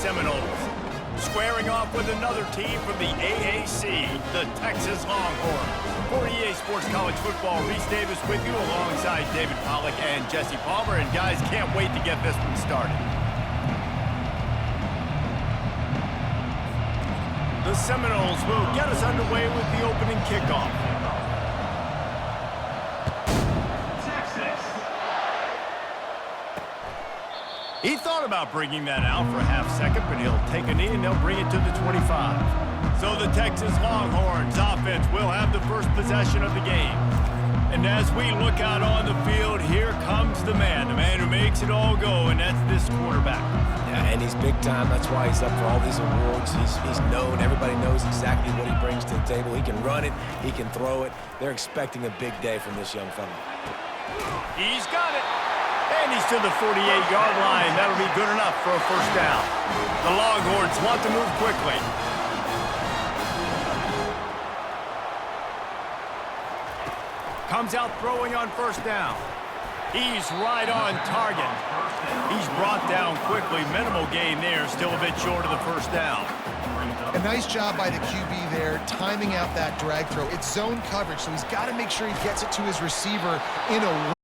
Seminoles. Squaring off with another team from the AAC, the Texas Longhorns. For EA Sports College Football, Reese Davis with you alongside David Pollack and Jesse Palmer. And guys, can't wait to get this one started. The Seminoles will get us underway with the opening kickoff. He thought about bringing that out for a half second, but he'll take a knee and they'll bring it to the 25. So the Texas Longhorns offense will have the first possession of the game. And as we look out on the field, here comes the man who makes it all go, and that's this quarterback. Yeah, and he's big time. That's why he's up for all these awards. He's known. Everybody knows exactly what he brings to the table. He can run it. He can throw it. They're expecting a big day from this young fella. He's got it. And he's to the 48-yard line. That'll be good enough for a first down. The Longhorns want to move quickly. Comes out throwing on first down. He's right on target. He's brought down quickly. Minimal gain there. Still a bit short of the first down. A nice job by the QB there, timing out that drag throw. It's zone coverage, so he's got to make sure he gets it to his receiver in a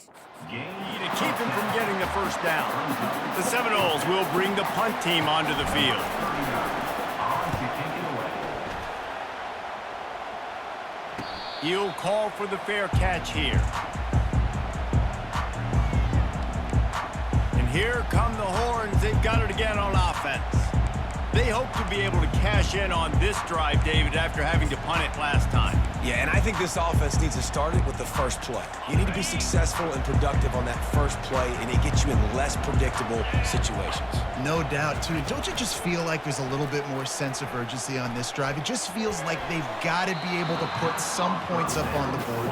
To keep him from getting the first down. The Seminoles will bring the punt team onto the field. He'll call for the fair catch here. And here come the Horns. They've got it again on offense. They hope to be able to cash in on this drive, David, after having to punt it last time. Yeah, and I think this offense needs to start it with the first play. You need to be successful and productive on that first play, and it gets you in less predictable situations. No doubt, too. Don't you just feel like there's a little bit more sense of urgency on this drive? It just feels like they've got to be able to put some points up on the board.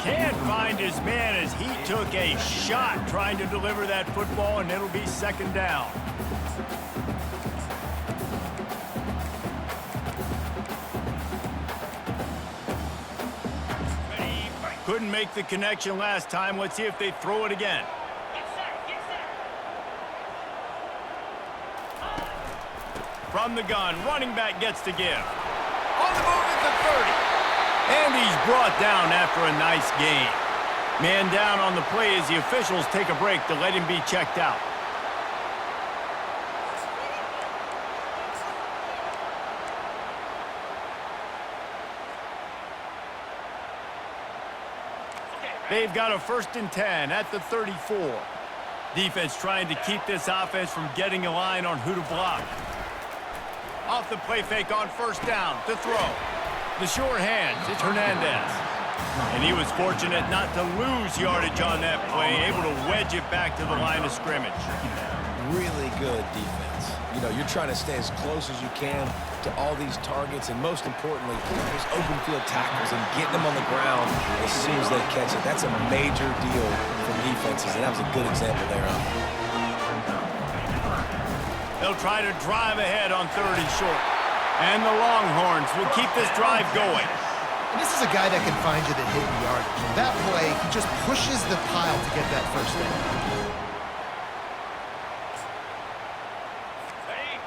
Can't find his man as he took a shot trying to deliver that football, and it'll be second down. Couldn't make the connection last time. Let's see if they throw it again. From the gun, running back gets to give. On the move at the 30. And he's brought down after a nice gain. Man down on the play as the officials take a break to let him be checked out. They've got a 1st and 10 at the 34. Defense trying to keep this offense from getting a line on who to block. Off the play fake on 1st down to throw. The sure hands, it's Hernandez. And he was fortunate not to lose yardage on that play, able to wedge it back to the line of scrimmage. Really good defense. You know, you're trying to stay as close as you can to all these targets, and most importantly, those open field tackles and getting them on the ground as soon as they catch it. That's a major deal for defenses, and that was a good example there. They'll try to drive ahead on 3rd and short. And the Longhorns will keep this drive going. And this is a guy that can find you the hidden yardage. That play, he just pushes the pile to get that first down.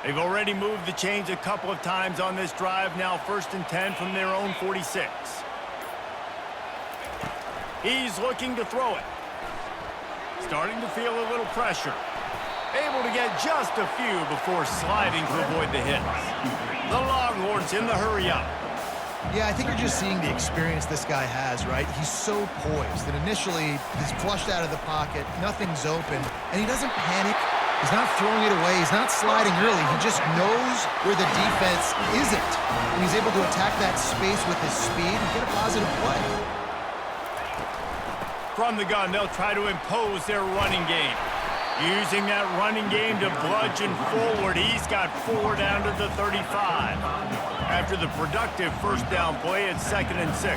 They've already moved the chains a couple of times on this drive. Now 1st and 10 from their own 46. He's looking to throw it. Starting to feel a little pressure. Able to get just a few before sliding to avoid the hits. The Longhorns in the hurry up. Yeah, I think you're just seeing the experience this guy has, right? He's so poised that initially he's flushed out of the pocket, nothing's open, and he doesn't panic. He's not throwing it away. He's not sliding early. He just knows where the defense isn't. And he's able to attack that space with his speed and get a positive play. From the gun, they'll try to impose their running game. Using that running game to bludgeon forward. He's got 4 down to the 35. After the productive 1st down play, it's 2nd and 6.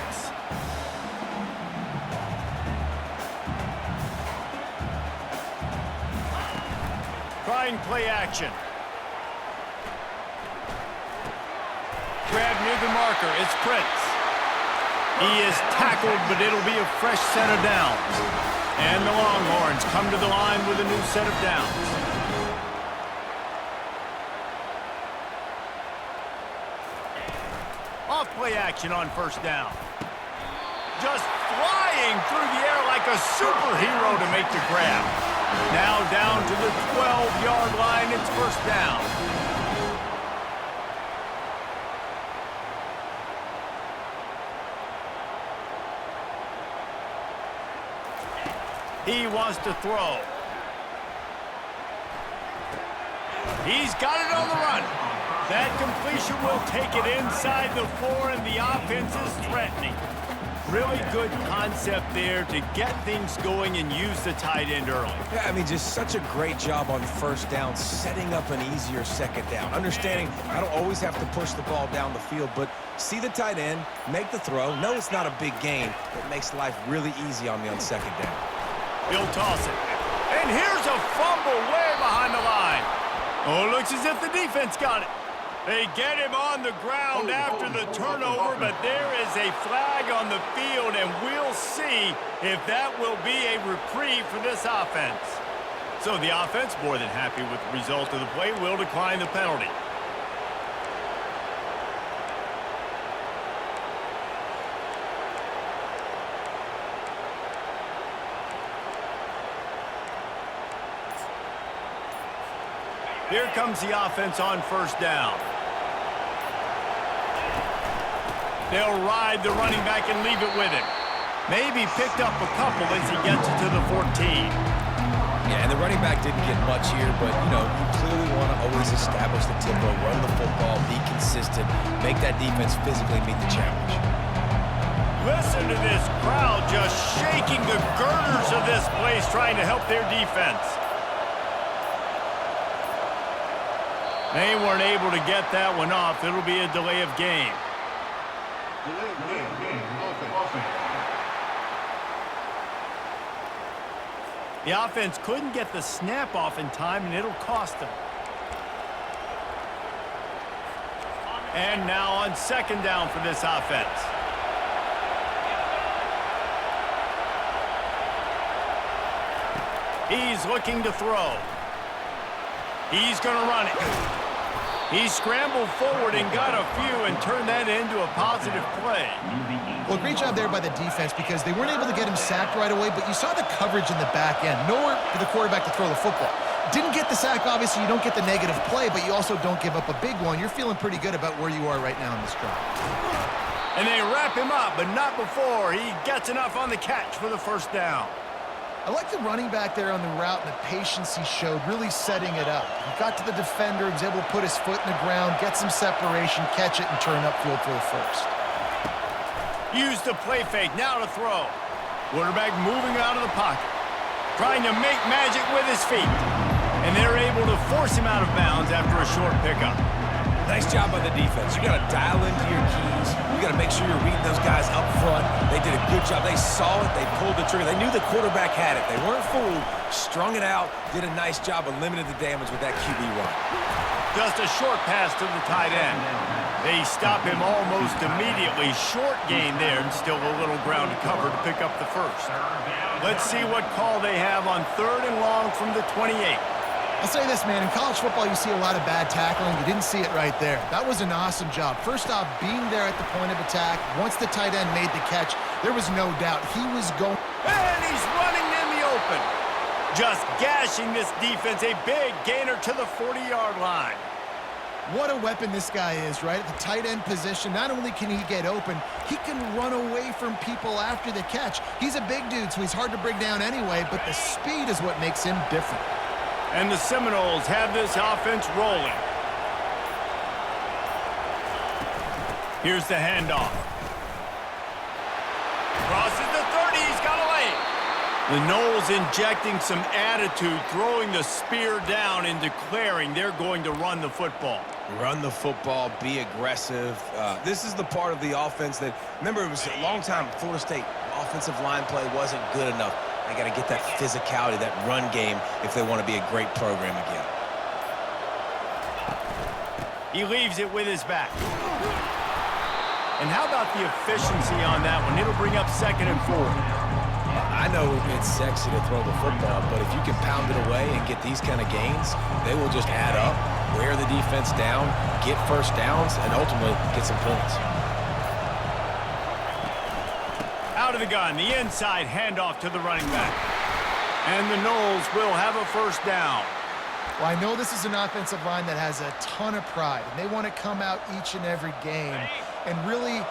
Trying play action. Grab near the marker. It's Prince. He is tackled, but it'll be a fresh set of downs. And the Longhorns come to the line with a new set of downs. Off play action on 1st down. Just flying through the air like a superhero to make the grab. Now down to the 12-yard line, it's 1st down. He wants to throw. He's got it on the run. That completion will take it inside the 4, and the offense is threatening. Really good concept there to get things going and use the tight end early. Yeah, I mean, just such a great job on 1st down, setting up an easier 2nd down. Understanding I don't always have to push the ball down the field, but see the tight end, make the throw. No, it's not a big gain. It makes life really easy on me on 2nd down. He'll toss it. And here's a fumble way behind the line. Oh, looks as if the defense got it. They get him on the ground after the turnover, but there is a flag on the field, and we'll see if that will be a reprieve for this offense. So the offense, more than happy with the result of the play, will decline the penalty. Here comes the offense on first down. They'll ride the running back and leave it with him. Maybe picked up a couple as he gets it to the 14. Yeah, and the running back didn't get much here, but, you know, you clearly want to always establish the tempo, run the football, be consistent, make that defense physically meet the challenge. Listen to this crowd just shaking the girders of this place trying to help their defense. They weren't able to get that one off. It'll be a delay of game. The offense couldn't get the snap off in time, and it'll cost them. And now on second down for this offense. He's looking to throw. He's going to run it. He scrambled forward and got a few and turned that into a positive play. Well, great job there by the defense because they weren't able to get him sacked right away, but you saw the coverage in the back end. Nowhere for the quarterback to throw the football. Didn't get the sack, obviously. You don't get the negative play, but you also don't give up a big one. You're feeling pretty good about where you are right now in this drive. And they wrap him up, but not before he gets enough on the catch for the first down. I like the running back there on the route and the patience he showed, really setting it up. He got to the defender, he was able to put his foot in the ground, get some separation, catch it, and turn upfield for the first. Use the play fake, now to throw. Quarterback moving out of the pocket, trying to make magic with his feet. And they're able to force him out of bounds after a short pickup. Nice job by the defense. You got to dial into your keys. You got to make sure you're reading those guys up front. They did a good job. They saw it. They pulled the trigger. They knew the quarterback had it. They weren't fooled. Strung it out. Did a nice job of limiting the damage with that QB run. Just a short pass to the tight end. They stop him almost immediately. Short gain there and still a little ground to cover to pick up the first. Let's see what call they have on 3rd and long from the 28. I'll say this, man. In college football, you see a lot of bad tackling. You didn't see it right there. That was an awesome job. First off, being there at the point of attack. Once the tight end made the catch, there was no doubt he was going. And he's running in the open. Just gashing this defense. A big gainer to the 40-yard line. What a weapon this guy is, right? At the tight end position, not only can he get open, he can run away from people after the catch. He's a big dude, so he's hard to bring down anyway, but the speed is what makes him different. And the Seminoles have this offense rolling. Here's the handoff. Crosses the 30, he's got a lane. The Noles injecting some attitude, throwing the spear down and declaring they're going to run the football. Run the football, be aggressive. This is the part of the offense that, remember, it was a long time, Florida State offensive line play wasn't good enough. They got to get that physicality, that run game, if they want to be a great program again. He leaves it with his back. And how about the efficiency on that one? It'll bring up 2nd and 4. I know it's sexy to throw the football, but if you can pound it away and get these kind of gains, they will just add up, wear the defense down, get first downs, and ultimately get some points. Out of the gun, the inside handoff to the running back. And the Noles will have a first down. Well, I know this is an offensive line that has a ton of pride, and they want to come out each and every game and really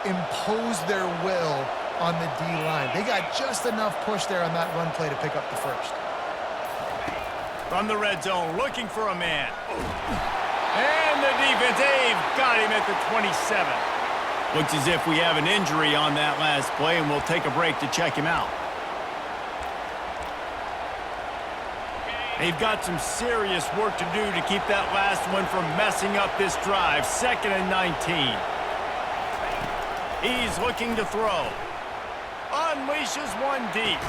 impose their will on the D-line. They got just enough push there on that run play to pick up the first. From the red zone, looking for a man. And the defense, they've got him at the 27. Looks as if we have an injury on that last play, and we'll take a break to check him out. They've got some serious work to do to keep that last one from messing up this drive. 2nd and 19. He's looking to throw. Unleashes one deep.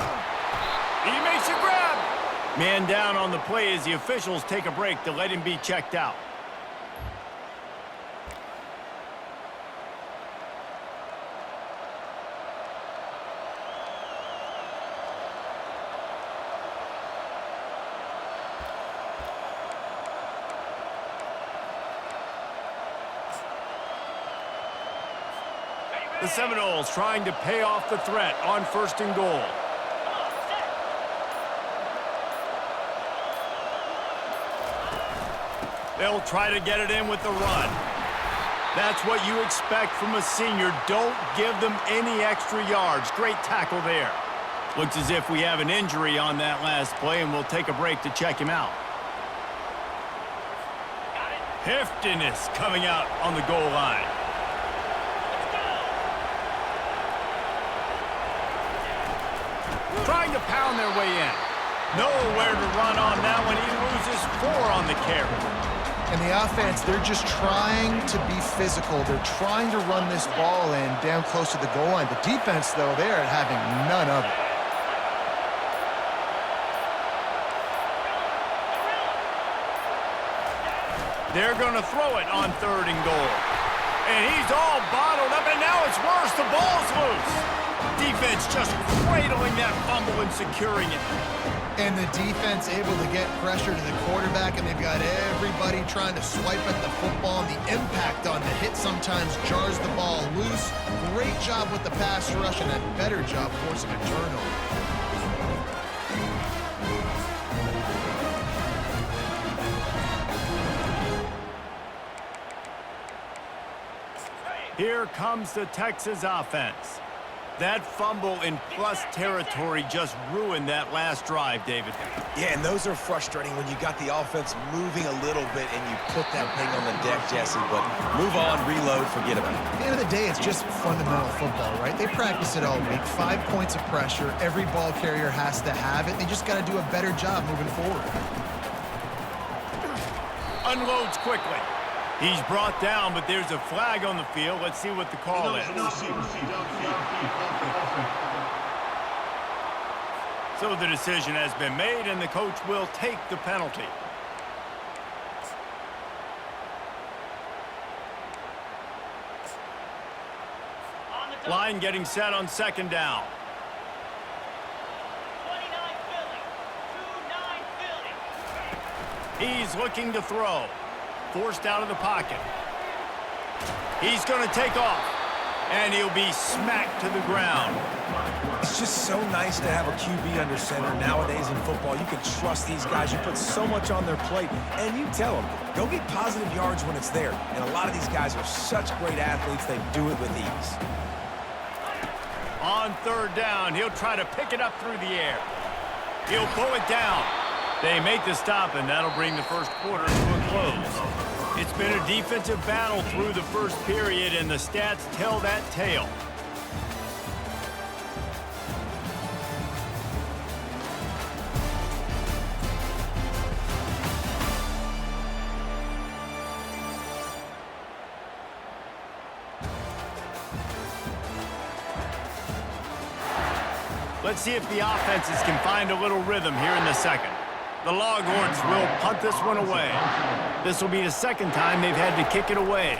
He makes a grab. Man down on the play as the officials take a break to let him be checked out. The Seminoles trying to pay off the threat on 1st and goal. They'll try to get it in with the run. That's what you expect from a senior. Don't give them any extra yards. Great tackle there. Looks as if we have an injury on that last play, and we'll take a break to check him out. Heftiness coming out on the goal line. Trying to pound their way in. Nowhere to run on that one. He loses 4 on the carry. And the offense, they're just trying to be physical. They're trying to run this ball in down close to the goal line. The defense, though, they're having none of it. They're going to throw it on 3rd and goal. And he's all bottled up, and now it's worse. The ball's loose. Defense just cradling that fumble and securing it. And the defense able to get pressure to the quarterback, and they've got everybody trying to swipe at the football. And the impact on the hit sometimes jars the ball loose. Great job with the pass rush, and a better job forcing a turnover. Here comes the Texas offense. That fumble in plus territory just ruined that last drive, David. Yeah, and those are frustrating when you got the offense moving a little bit and you put that thing on the deck, Jesse. But move on, reload, forget about it. At the end of the day, it's just fundamental football, right? They practice it all week. 5 points of pressure. Every ball carrier has to have it. They just got to do a better job moving forward. Unloads quickly. He's brought down, but there's a flag on the field. Let's see what the call is. So the decision has been made, and the coach will take the penalty. Line getting set on 2nd down. 29 Philly. He's looking to throw. Forced out of the pocket. He's going to take off, and he'll be smacked to the ground. It's just so nice to have a QB under center. Nowadays in football, you can trust these guys. You put so much on their plate, and you tell them, go get positive yards when it's there. And a lot of these guys are such great athletes, they do it with ease. On 3rd down, he'll try to pick it up through the air. He'll pull it down. They make the stop, and that'll bring the first quarter to a close. It's been a defensive battle through the first period, and the stats tell that tale. Let's see if the offenses can find a little rhythm here in the second. The Longhorns will punt this one away. This will be the 2nd time they've had to kick it away.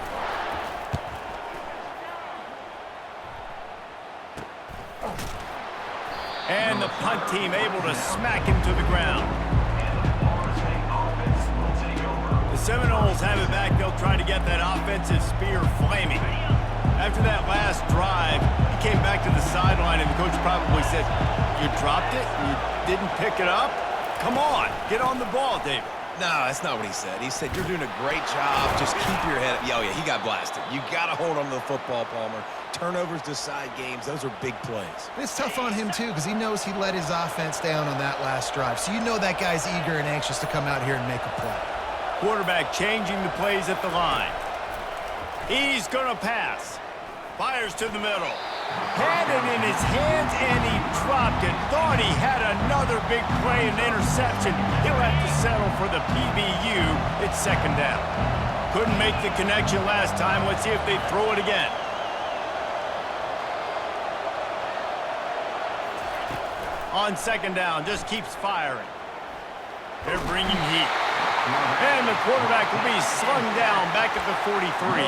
And the punt team able to smack him to the ground. The Seminoles have it back. They'll try to get that offensive spear flaming. After that last drive, he came back to the sideline, and the coach probably said, "You dropped it? You didn't pick it up? Come on, get on the ball, David." No, that's not what he said. He said, you're doing a great job. Just keep your head up. Oh, yeah, he got blasted. You got to hold on to the football, Palmer. Turnovers decide games. Those are big plays. It's tough on him, too, because he knows he let his offense down on that last drive. So you know that guy's eager and anxious to come out here and make a play. Quarterback changing the plays at the line. He's going to pass. Fires to the middle. Had it in his hands, and he dropped it. Thought he had another big play and interception. He'll have to settle for the PBU. It's 2nd down. Couldn't make the connection last time. Let's see if they throw it again. On 2nd down, just keeps firing. They're bringing heat. And the quarterback will be slung down back at the 43.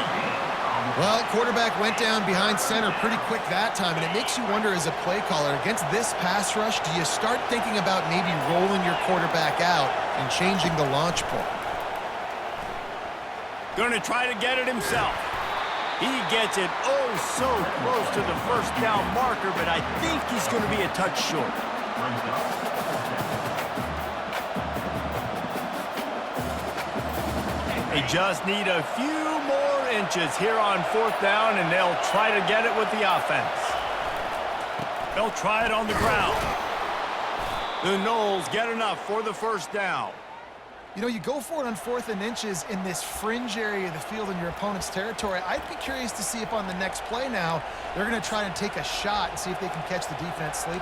Well, quarterback went down behind center pretty quick that time, and it makes you wonder as a play caller, against this pass rush, do you start thinking about maybe rolling your quarterback out and changing the launch point? Going to try to get it himself. He gets it oh so close to the 1st down marker, but I think he's going to be a touch short. They just need a few more inches here on 4th down, and they'll try to get it with the offense. They'll try it on the ground. The Noles get enough for the 1st down. You know, you go for it on 4th and inches in this fringe area of the field in your opponent's territory. I'd be curious to see if on the next play now, they're going to try and take a shot and see if they can catch the defense sleeping.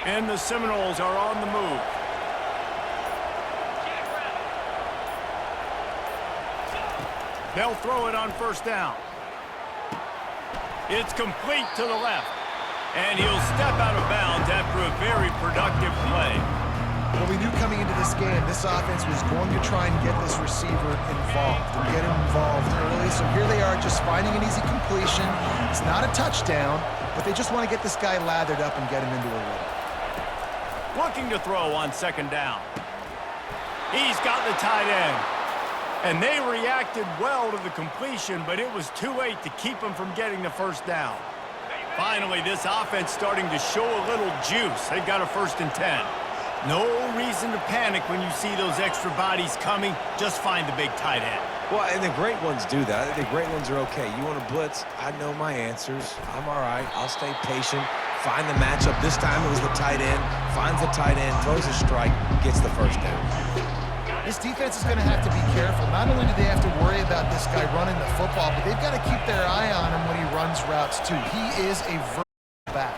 And the Seminoles are on the move. They'll throw it on 1st down. It's complete to the left. And he'll step out of bounds after a very productive play. Well, we knew coming into this game, this offense was going to try and get this receiver involved and get him involved early. So here they are just finding an easy completion. It's not a touchdown, but they just want to get this guy lathered up and get him into a rhythm. Looking to throw on 2nd down. He's got the tight end. And they reacted well to the completion, but it was too late to keep them from getting the 1st down. Finally, this offense starting to show a little juice. They've got a 1st and 10. No reason to panic when you see those extra bodies coming. Just find the big tight end. Well, and the great ones do that. The great ones are okay. You want to blitz? I know my answers. I'm all right. I'll stay patient. Find the matchup. This time it was the tight end. Finds the tight end, throws a strike, gets the 1st down. This defense is going to have to be careful. Not only do they have to worry about this guy running the football, but they've got to keep their eye on him when he runs routes, too. He is a versatile back.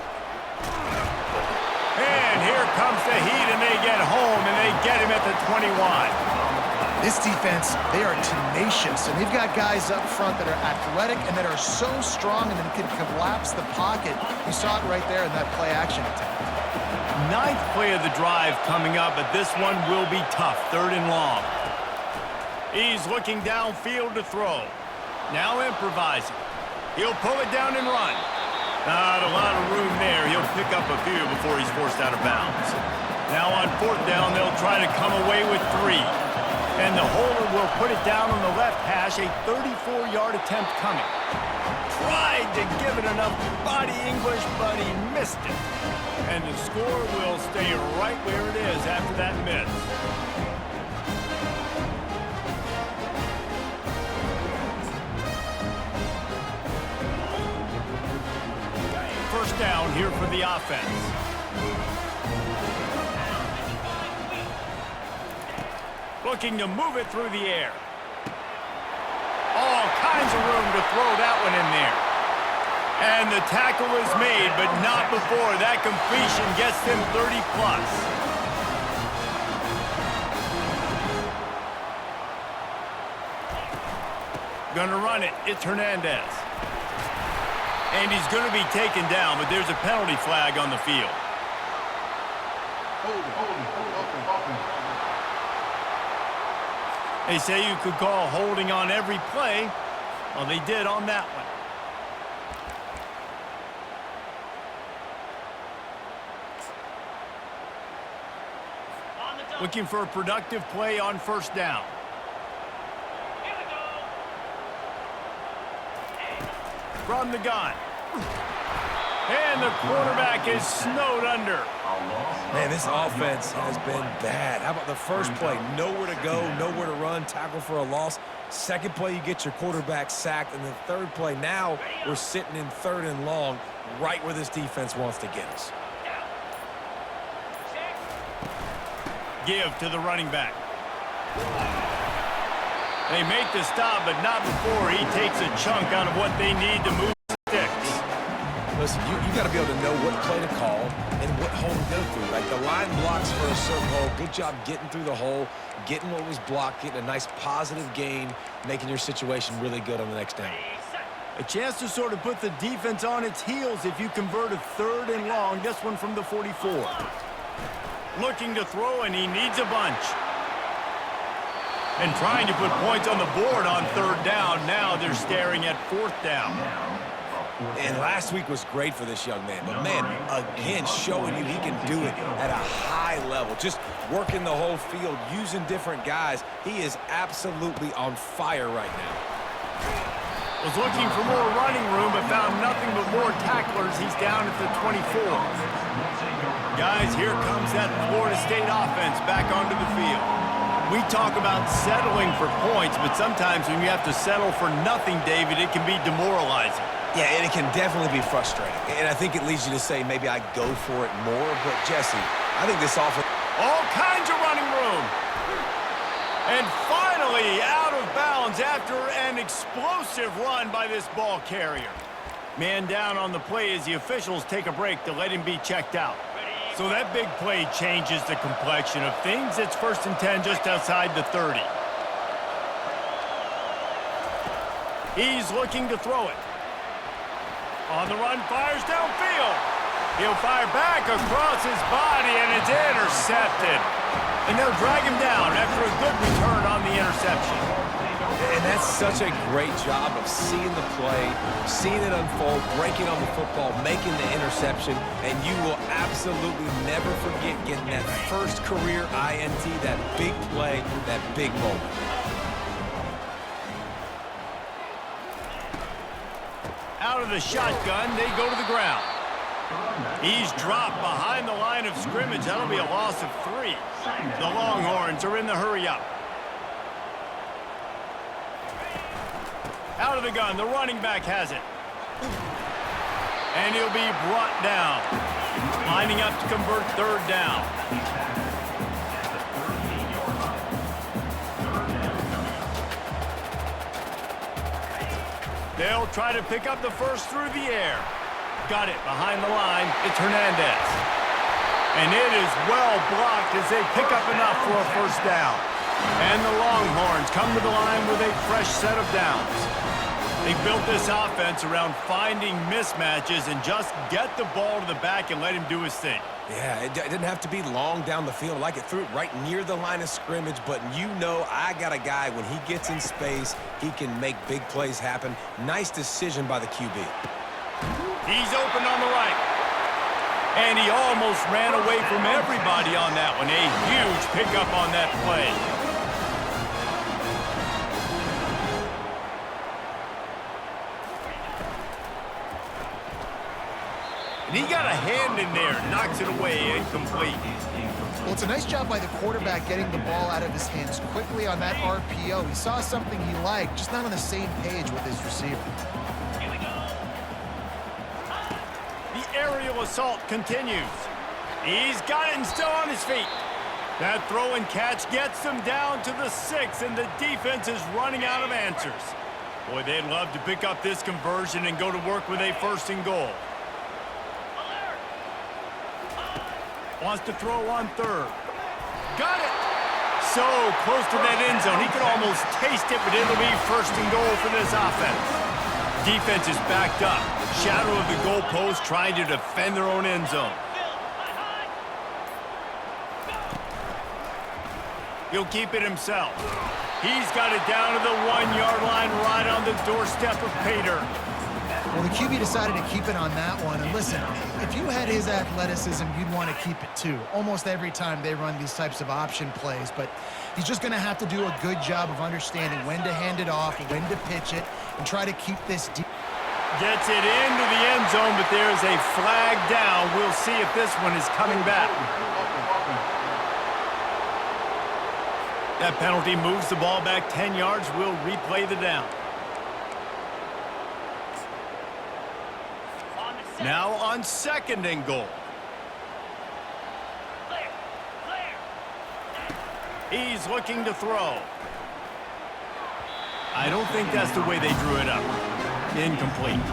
And here comes the heat, and they get home, and they get him at the 21. This defense, they are tenacious, and they've got guys up front that are athletic and that are so strong and that can collapse the pocket. You saw it right there in that play-action attempt. 9th play of the drive coming up, but this one will be tough. 3rd and long. He's looking downfield to throw. Now improvising. He'll pull it down and run. Not a lot of room there. He'll pick up a few before he's forced out of bounds. Now on 4th down, they'll try to come away with 3. And the holder will put it down on the left hash, a 34-yard attempt coming. Tried to give it enough body English, but he missed it. And the score will stay right where it is after that miss. First down here for the offense. Looking to move it through the air. All kinds of room to throw that one in there. And the tackle is made, but not before that completion gets them 30+. Gonna run it. It's Hernandez. And he's going to be taken down, but there's a penalty flag on the field. They say you could call holding on every play. Well, they did on that one. Looking for a productive play on 1st down. From the gun. And the quarterback is snowed under. Man, this offense has been bad. How about the first play? Nowhere to go, nowhere to run, tackle for a loss. 2nd play, you get your quarterback sacked. And the 3rd play, now we're sitting in 3rd and long, right where this defense wants to get us. Give to the running back. They make the stop, but not before he takes a chunk out of what they need to move sticks. Listen, you got to be able to know what play to call and what hole to go through. Like the line blocks for a certain hole. Good job getting through the hole, getting what was blocked, getting a nice positive gain, making your situation really good on the next down. A chance to sort of put the defense on its heels if you convert a 3rd and long. This one from the 44. Looking to throw, and he needs a bunch. And trying to put points on the board on 3rd down. Now they're staring at 4th down. And last week was great for this young man. But, man, again, showing you he can do it at a high level. Just working the whole field, using different guys. He is absolutely on fire right now. Was looking for more running room, but found nothing but more tacklers. He's down at the 24. Guys, here comes that Florida State offense back onto the field. We talk about settling for points, but sometimes when you have to settle for nothing, David, it can be demoralizing. Yeah, and it can definitely be frustrating. And I think it leads you to say maybe I go for it more. But, Jesse, I think this offense... All kinds of running room. And finally out of bounds after an explosive run by this ball carrier. Man down on the play as the officials take a break to let him be checked out. So that big play changes the complexion of things. It's 1st and 10 just outside the 30. He's looking to throw it. On the run, fires downfield. He'll fire back across his body, and it's intercepted. And they'll drag him down after a good return on the interception. And that's such a great job of seeing the play, seeing it unfold, breaking on the football, making the interception, and you will absolutely never forget getting that first career INT, that big play, that big moment. Out of the shotgun, they go to the ground. He's dropped behind the line of scrimmage. That'll be a loss of 3. The Longhorns are in the hurry-up. Out of the gun, the running back has it. And he'll be brought down. Lining up to convert 3rd down. They'll try to pick up the first through the air. Got it behind the line. It's Hernandez. And it is well blocked as they pick up enough for a 1st down. And the Longhorns come to the line with a fresh set of downs. They built this offense around finding mismatches and just get the ball to the back and let him do his thing. Yeah, it didn't have to be long down the field. Like it threw it right near the line of scrimmage, but you know I got a guy, when he gets in space, he can make big plays happen. Nice decision by the QB. He's open on the right. And he almost ran away from everybody on that one. A huge pickup on that play. And he got a hand in there, knocks it away, incomplete. Well, it's a nice job by the quarterback getting the ball out of his hands quickly on that RPO. He saw something he liked, just not on the same page with his receiver. The aerial assault continues. He's got it and still on his feet. That throw and catch gets them down to the 6, and the defense is running out of answers. Boy, they'd love to pick up this conversion and go to work with a 1st and goal. Wants to throw on 3rd. Got it! So close to that end zone. He could almost taste it, but it'll be 1st and goal for this offense. Defense is backed up. Shadow of the goalpost trying to defend their own end zone. He'll keep it himself. He's got it down to the 1-yard line right on the doorstep of Pater. Well, the QB decided to keep it on that one. And listen, if you had his athleticism, you'd want to keep it too. Almost every time they run these types of option plays. But he's just going to have to do a good job of understanding when to hand it off, when to pitch it, and try to keep this deep. Gets it into the end zone, but there's a flag down. We'll see if this one is coming back. That penalty moves the ball back 10 yards. We'll replay the down. Now on 2nd and goal. He's looking to throw. I don't think that's the way they drew it up. Incomplete.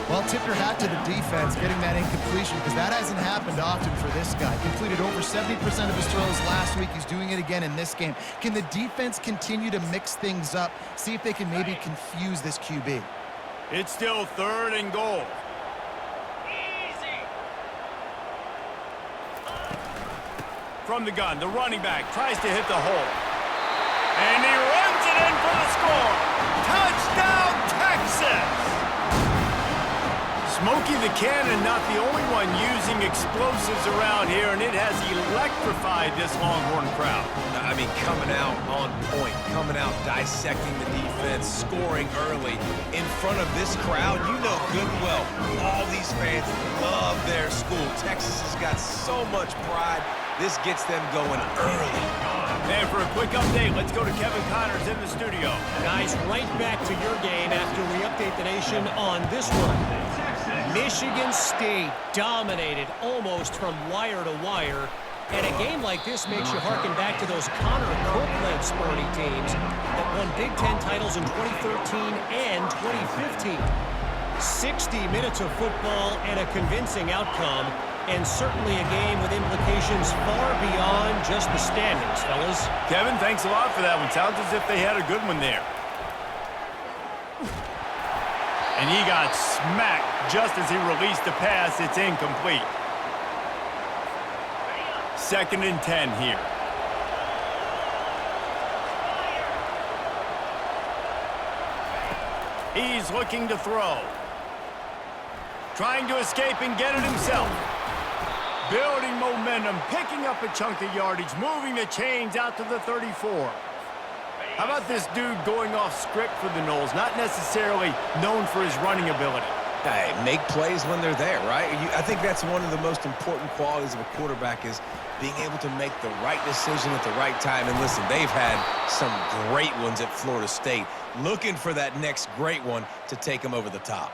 Well, tip your hat to the defense getting that incompletion, because that hasn't happened often for this guy. Completed over 70% of his throws last week. He's doing it again in this game. Can the defense continue to mix things up, see if they can maybe confuse this QB? It's still 3rd and goal. From the gun, the running back tries to hit the hole. And he runs it in for the score. Touchdown, Texas! Smokey the Cannon, not the only one using explosives around here, and it has electrified this Longhorn crowd. I mean, coming out on point, coming out dissecting the defense, scoring early in front of this crowd. You know good and well, all these fans love their school. Texas has got so much pride. This gets them going early. And for a quick update, let's go to Kevin Connors in the studio. Guys, right back to your game after we update the nation on this one. Michigan State dominated almost from wire to wire. And a game like this makes you harken back to those Connor Cook-led Sparty teams that won Big Ten titles in 2013 and 2015. 60 minutes of football and a convincing outcome, and certainly a game with implications far beyond just the standings, fellas. Kevin, thanks a lot for that one. Sounds as if they had a good one there. And he got smacked just as he released the pass. It's incomplete. 2nd and 10 here. He's looking to throw. Trying to escape and get it himself. Building momentum, picking up a chunk of yardage, moving the chains out to the 34. How about this dude going off script for the Noles? Not necessarily known for his running ability. Hey, make plays when they're there, right? I think that's one of the most important qualities of a quarterback is being able to make the right decision at the right time. And listen, they've had some great ones at Florida State. Looking for that next great one to take them over the top.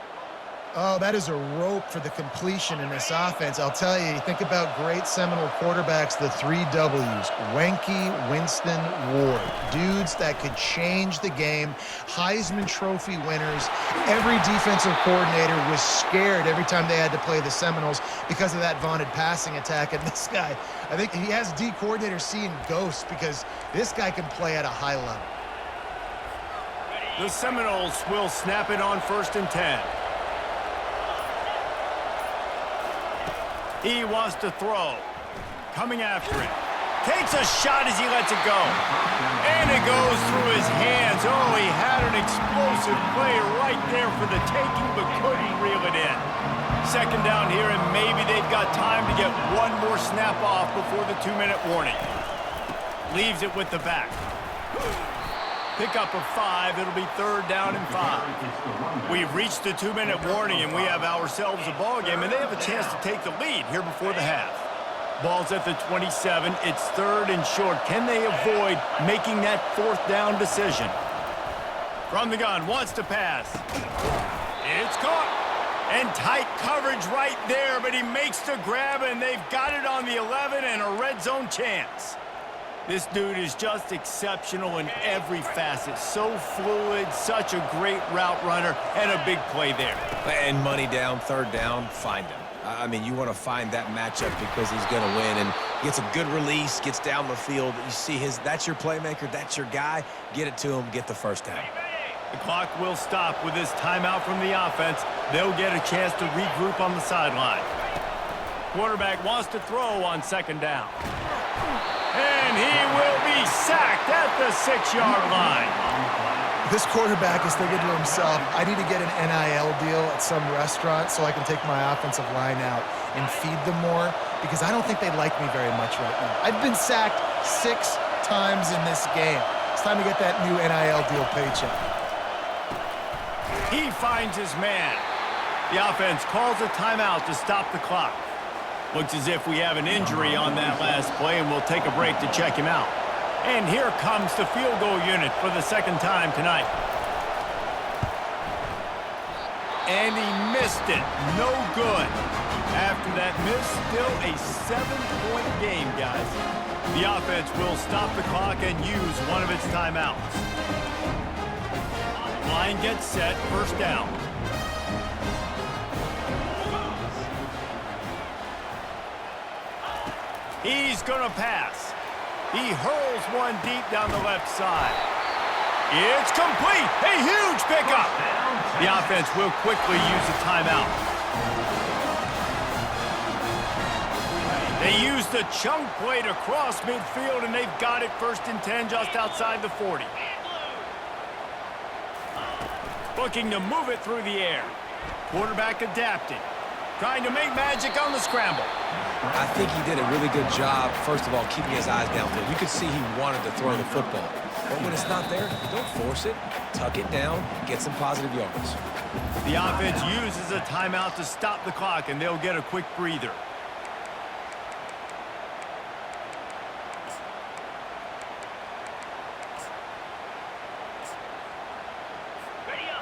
Oh, that is a rope for the completion in this offense. I'll tell you, think about great Seminole quarterbacks, the 3 W's. Wenke, Winston, Ward. Dudes that could change the game. Heisman Trophy winners. Every defensive coordinator was scared every time they had to play the Seminoles because of that vaunted passing attack. And this guy, I think he has D coordinators seeing ghosts because this guy can play at a high level. The Seminoles will snap it on 1st and 10. He wants to throw. Coming after it. Takes a shot as he lets it go. And it goes through his hands. Oh, he had an explosive play right there for the taking, but couldn't reel it in. 2nd down here, and maybe they've got time to get one more snap off before the 2-minute warning. Leaves it with the back. Pickup of 5. It'll be 3rd down and 5. We've reached the 2-minute warning, and we have ourselves a ball game, and they have a chance to take the lead here before the half. Ball's at the 27. It's 3rd and short. Can they avoid making that 4th down decision? From the gun, wants to pass. It's caught. And tight coverage right there, but he makes the grab, and they've got it on the 11 and a red zone chance. This dude is just exceptional in every facet. So fluid, such a great route runner, and a big play there. And money down, 3rd down, find him. I mean, you want to find that matchup because he's going to win, and gets a good release, gets down the field. You see that's your playmaker, that's your guy. Get it to him, get the 1st down. The clock will stop with this timeout from the offense. They'll get a chance to regroup on the sideline. Quarterback wants to throw on 2nd down. And he will be sacked at the 6-yard line. This quarterback is thinking to himself, I need to get an NIL deal at some restaurant so I can take my offensive line out and feed them more, because I don't think they like me very much right now. I've been sacked 6 times in this game. It's time to get that new NIL deal paycheck. He finds his man. The offense calls a timeout to stop the clock. Looks as if we have an injury on that last play, and we'll take a break to check him out. And here comes the field goal unit for the 2nd time tonight. And he missed it. No good. After that miss, still a 7-point game, guys. The offense will stop the clock and use one of its timeouts. Line gets set, 1st down. He's going to pass. He hurls one deep down the left side. It's complete. A huge pickup. The offense will quickly use a timeout. They use the chunk play to cross midfield, and they've got it 1st and 10 just outside the 40. Looking to move it through the air. Quarterback adapting. Trying to make magic on the scramble. I think he did a really good job, first of all, keeping his eyes downfield. You could see he wanted to throw the football. But when it's not there, don't force it. Tuck it down, get some positive yards. The offense uses a timeout to stop the clock, and they'll get a quick breather.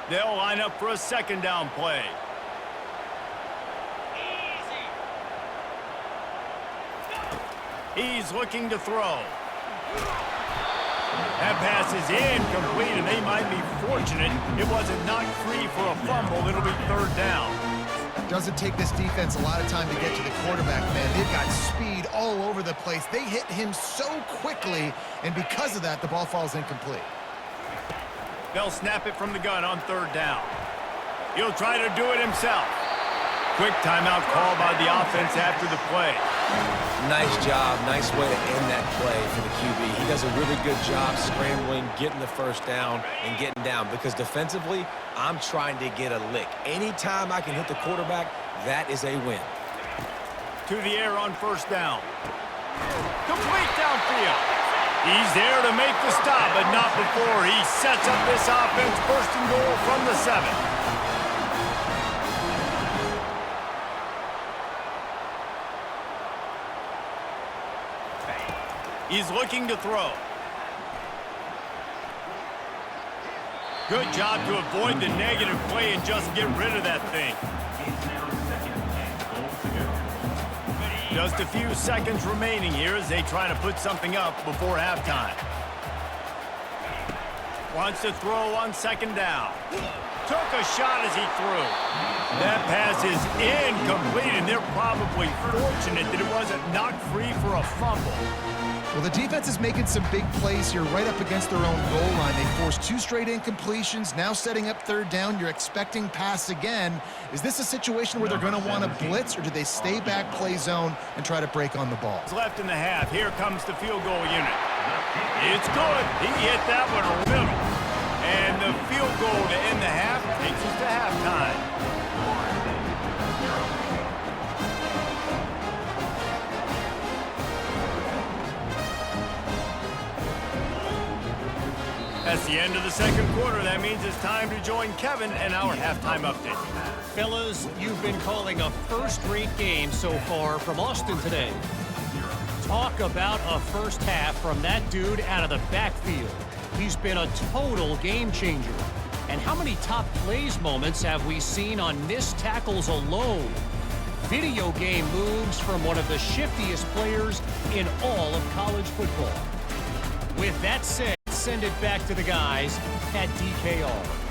They'll line up for a second down play. He's looking to throw. That pass is incomplete, and they might be fortunate it wasn't knocked free for a fumble. It'll be third down. Doesn't take this defense a lot of time to get to the quarterback, man. They've got speed all over the place. They hit him so quickly, and because of that, the ball falls incomplete. They'll snap it from the gun on third down. He'll try to do it himself. Quick timeout call by the offense after the play. Nice job. Nice way to end that play for the QB. He does a really good job scrambling, getting the first down, and getting down. Because defensively, I'm trying to get a lick. Anytime I can hit the quarterback, that is a win. To the air on first down. Complete downfield. He's there to make the stop, but not before he sets up this offense first and goal from the 7. He's looking to throw. Good job to avoid the negative play and just get rid of that thing. Just a few seconds remaining here as they try to put something up before halftime. Wants to throw on second down. Took a shot as he threw. That pass is incomplete, and they're probably fortunate that it wasn't knocked free for a fumble. Well, the defense is making some big plays here right up against their own goal line. They forced 2 straight incompletions, now setting up third down. You're expecting pass again. Is this a situation where they're going to want to blitz, or do they stay back, play zone, and try to break on the ball? It's left in the half. Here comes the field goal unit. It's good. He hit that one a little. And the field goal to end the half takes us to halftime. That's the end of the second quarter. That means it's time to join Kevin and our halftime update. Fellas, you've been calling a first-rate game so far from Austin today. Talk about a first half from that dude out of the backfield. He's been a total game changer. And how many top plays moments have we seen on missed tackles alone? Video game moves from one of the shiftiest players in all of college football. With that said, send it back to the guys at DKR.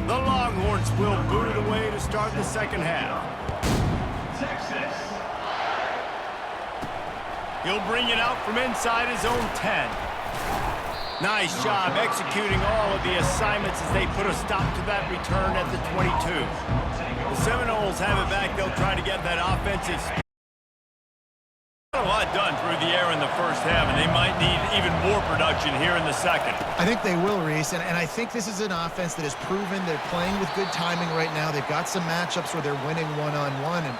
The Longhorns will boot it away to start the second half. Texas. He'll bring it out from inside his own 10. Nice job executing all of the assignments as they put a stop to that return at the 22. The Seminoles have it back. They'll try to get that offensive speed. A lot done through the air in the first half, and they might need even more production here in the second. I think they will, Reese, and I think this is an offense that has proven they're playing with good timing right now. They've got some matchups where they're winning one-on-one, and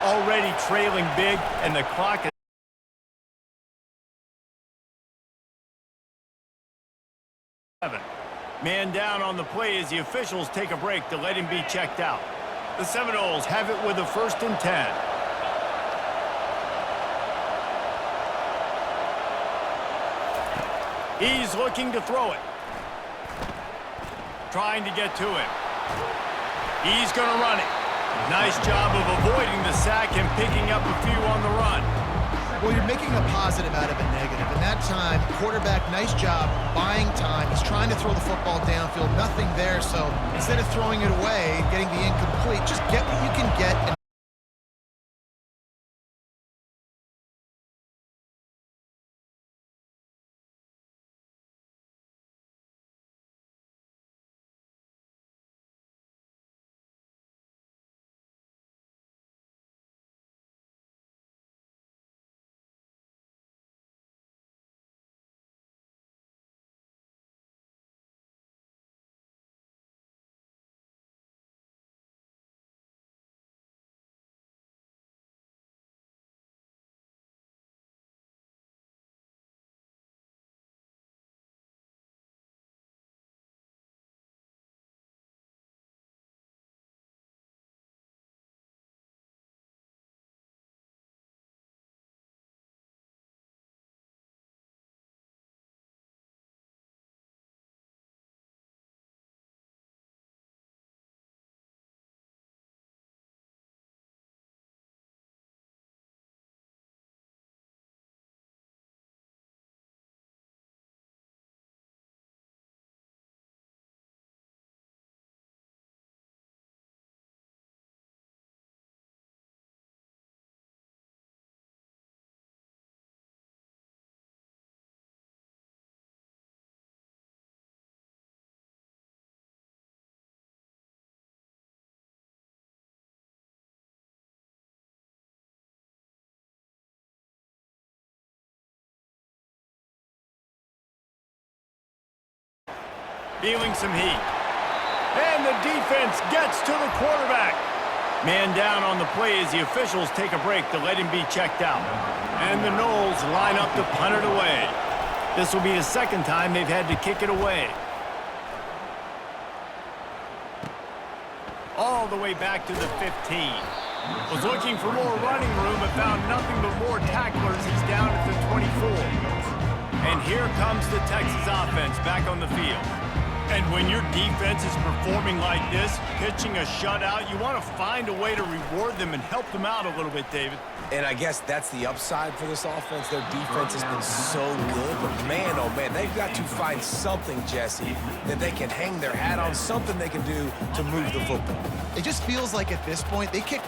already trailing big, and the clock is man down on the play as the officials take a break to let him be checked out. The Seminoles have it with a 1st and 10. He's looking to throw it. Trying to get to him. He's going to run it. Nice job of avoiding the sack and picking up a few on the run. well, you're making a positive out of a negative. And that time, quarterback, nice job buying time. He's trying to throw the football downfield, nothing there. So instead of throwing it away, getting the incomplete, just get what you can get. And feeling some heat. And the defense gets to the quarterback. Man down on the play as the officials take a break to let him be checked out. And the Noles line up to punt it away. This will be the second time they've had to kick it away. All the way back to the 15. Was looking for more running room but found nothing but more tacklers. He's down at the 24. And here comes the Texas offense back on the field. And when your defense is performing like this, pitching a shutout, you want to find a way to reward them and help them out a little bit, David. And I guess that's the upside for this offense. Their defense has been so good, but man, oh man, they've got to find something, Jesse, that they can hang their hat on, something they can do to move the football. it just feels like at this point, they kick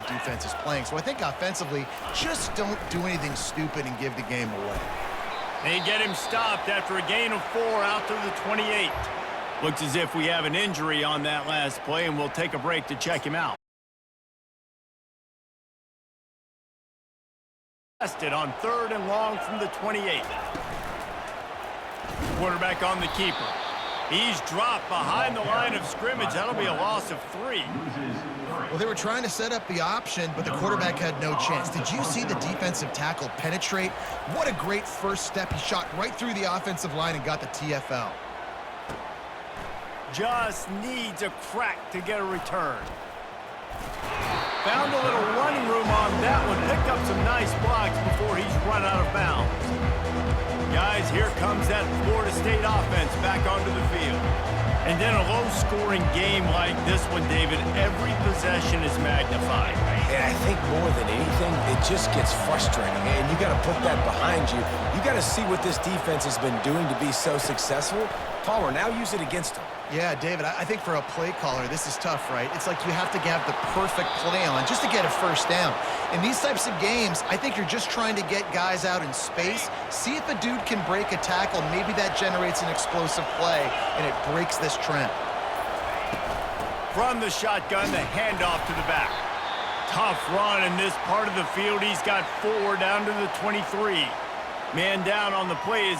defense is playing. So I think offensively, just don't do anything stupid and give the game away. They get him stopped after a gain of 4 out to the 28. Looks as if we have an injury on that last play, and we'll take a break to check him out. Tested on 3rd and long from the 28. Quarterback on the keeper. He's dropped behind the line of scrimmage. That'll be a loss of 3. Well, they were trying to set up the option, but the quarterback had no chance. Did you see the defensive tackle penetrate? What a great first step. He shot right through the offensive line and got the TFL. Just needs a crack to get a return. Found a little running room on that one. Picked up some nice blocks before he's run out of bounds. Guys, here comes that Florida State offense back onto the field. And then a low-scoring game like this one, David, every possession is magnified. And I think more than anything, it just gets frustrating. And you got to put that behind you. You got to see what this defense has been doing to be so successful. Palmer, now use it against them. Yeah, David, I think for a play caller, this is tough, right? It's like you have to have the perfect play on just to get a first down. In these types of games, I think you're just trying to get guys out in space, see if a dude can break a tackle. Maybe that generates an explosive play, and it breaks this trend. From the shotgun, the handoff to the back. Tough run in this part of the field. He's got 4 down to the 23. Man down on the play is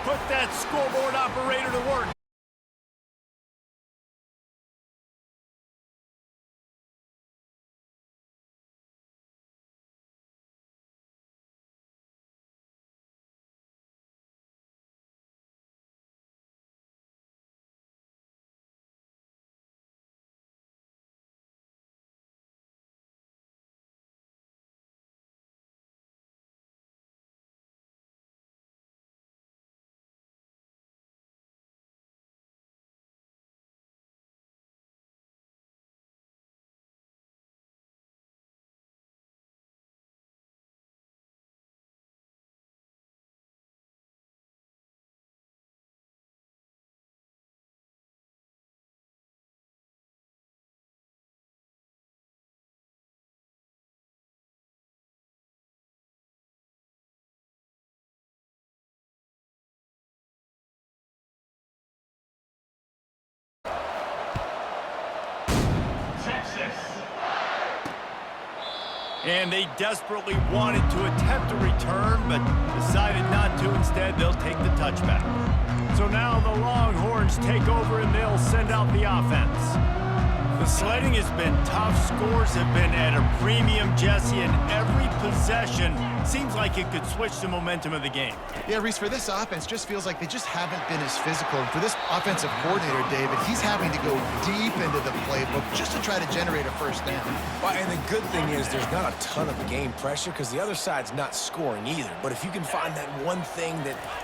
put that scoreboard operator to work. And they desperately wanted to attempt a return, but decided not to. Instead, they'll take the touchback. So now the Longhorns take over, and they'll send out the offense. The sledding has been tough. Scores have been at a premium, Jesse, and every possession seems like it could switch the momentum of the game. Yeah, Reese, for this offense, just feels like they just haven't been as physical. And for this offensive coordinator, David, he's having to go deep into the playbook just to try to generate a first down. Well, and the good thing is there's not a ton of game pressure because the other side's not scoring either. But if you can find that one thing,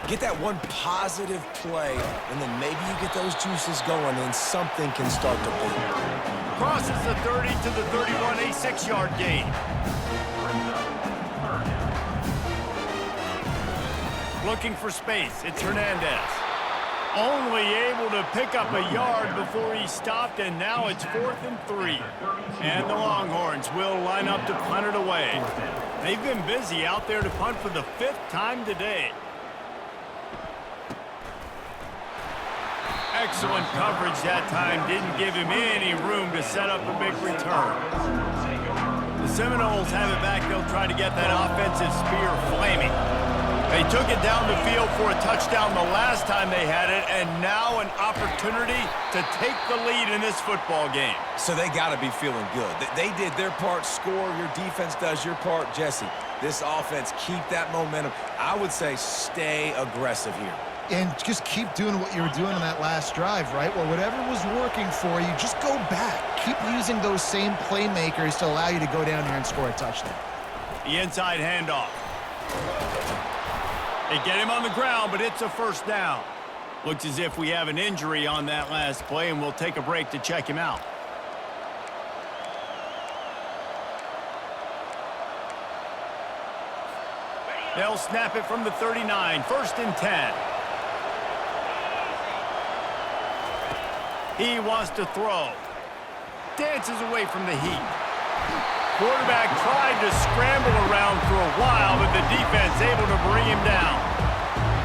get that one positive play, and then maybe you get those juices going, and something can start to boom. Crosses the 30 to the 31, a 6-yard gain. Looking for space, it's Hernandez. Only able to pick up a yard before he stopped, and now it's 4th and 3. And the Longhorns will line up to punt it away. They've been busy out there to punt for the 5th time today. Excellent coverage that time. Didn't give him any room to set up a big return. The Seminoles have it back. They'll try to get that offensive spear flaming. They took it down the field for a touchdown the last time they had it, and now an opportunity to take the lead in this football game. So they got to be feeling good. They did their part, score. Your defense does your part. Jesse, this offense, keep that momentum. I would say stay aggressive here. And just keep doing what you were doing on that last drive, right? Well, whatever was working for you, just go back. Keep using those same playmakers to allow you to go down here and score a touchdown. The inside handoff. They get him on the ground, but it's a first down. Looks as if we have an injury on that last play, and we'll take a break to check him out. They'll snap it from the 39, 1st and 10. He wants to throw. Dances away from the heat. Quarterback tried to scramble around for a while, but the defense able to bring him down.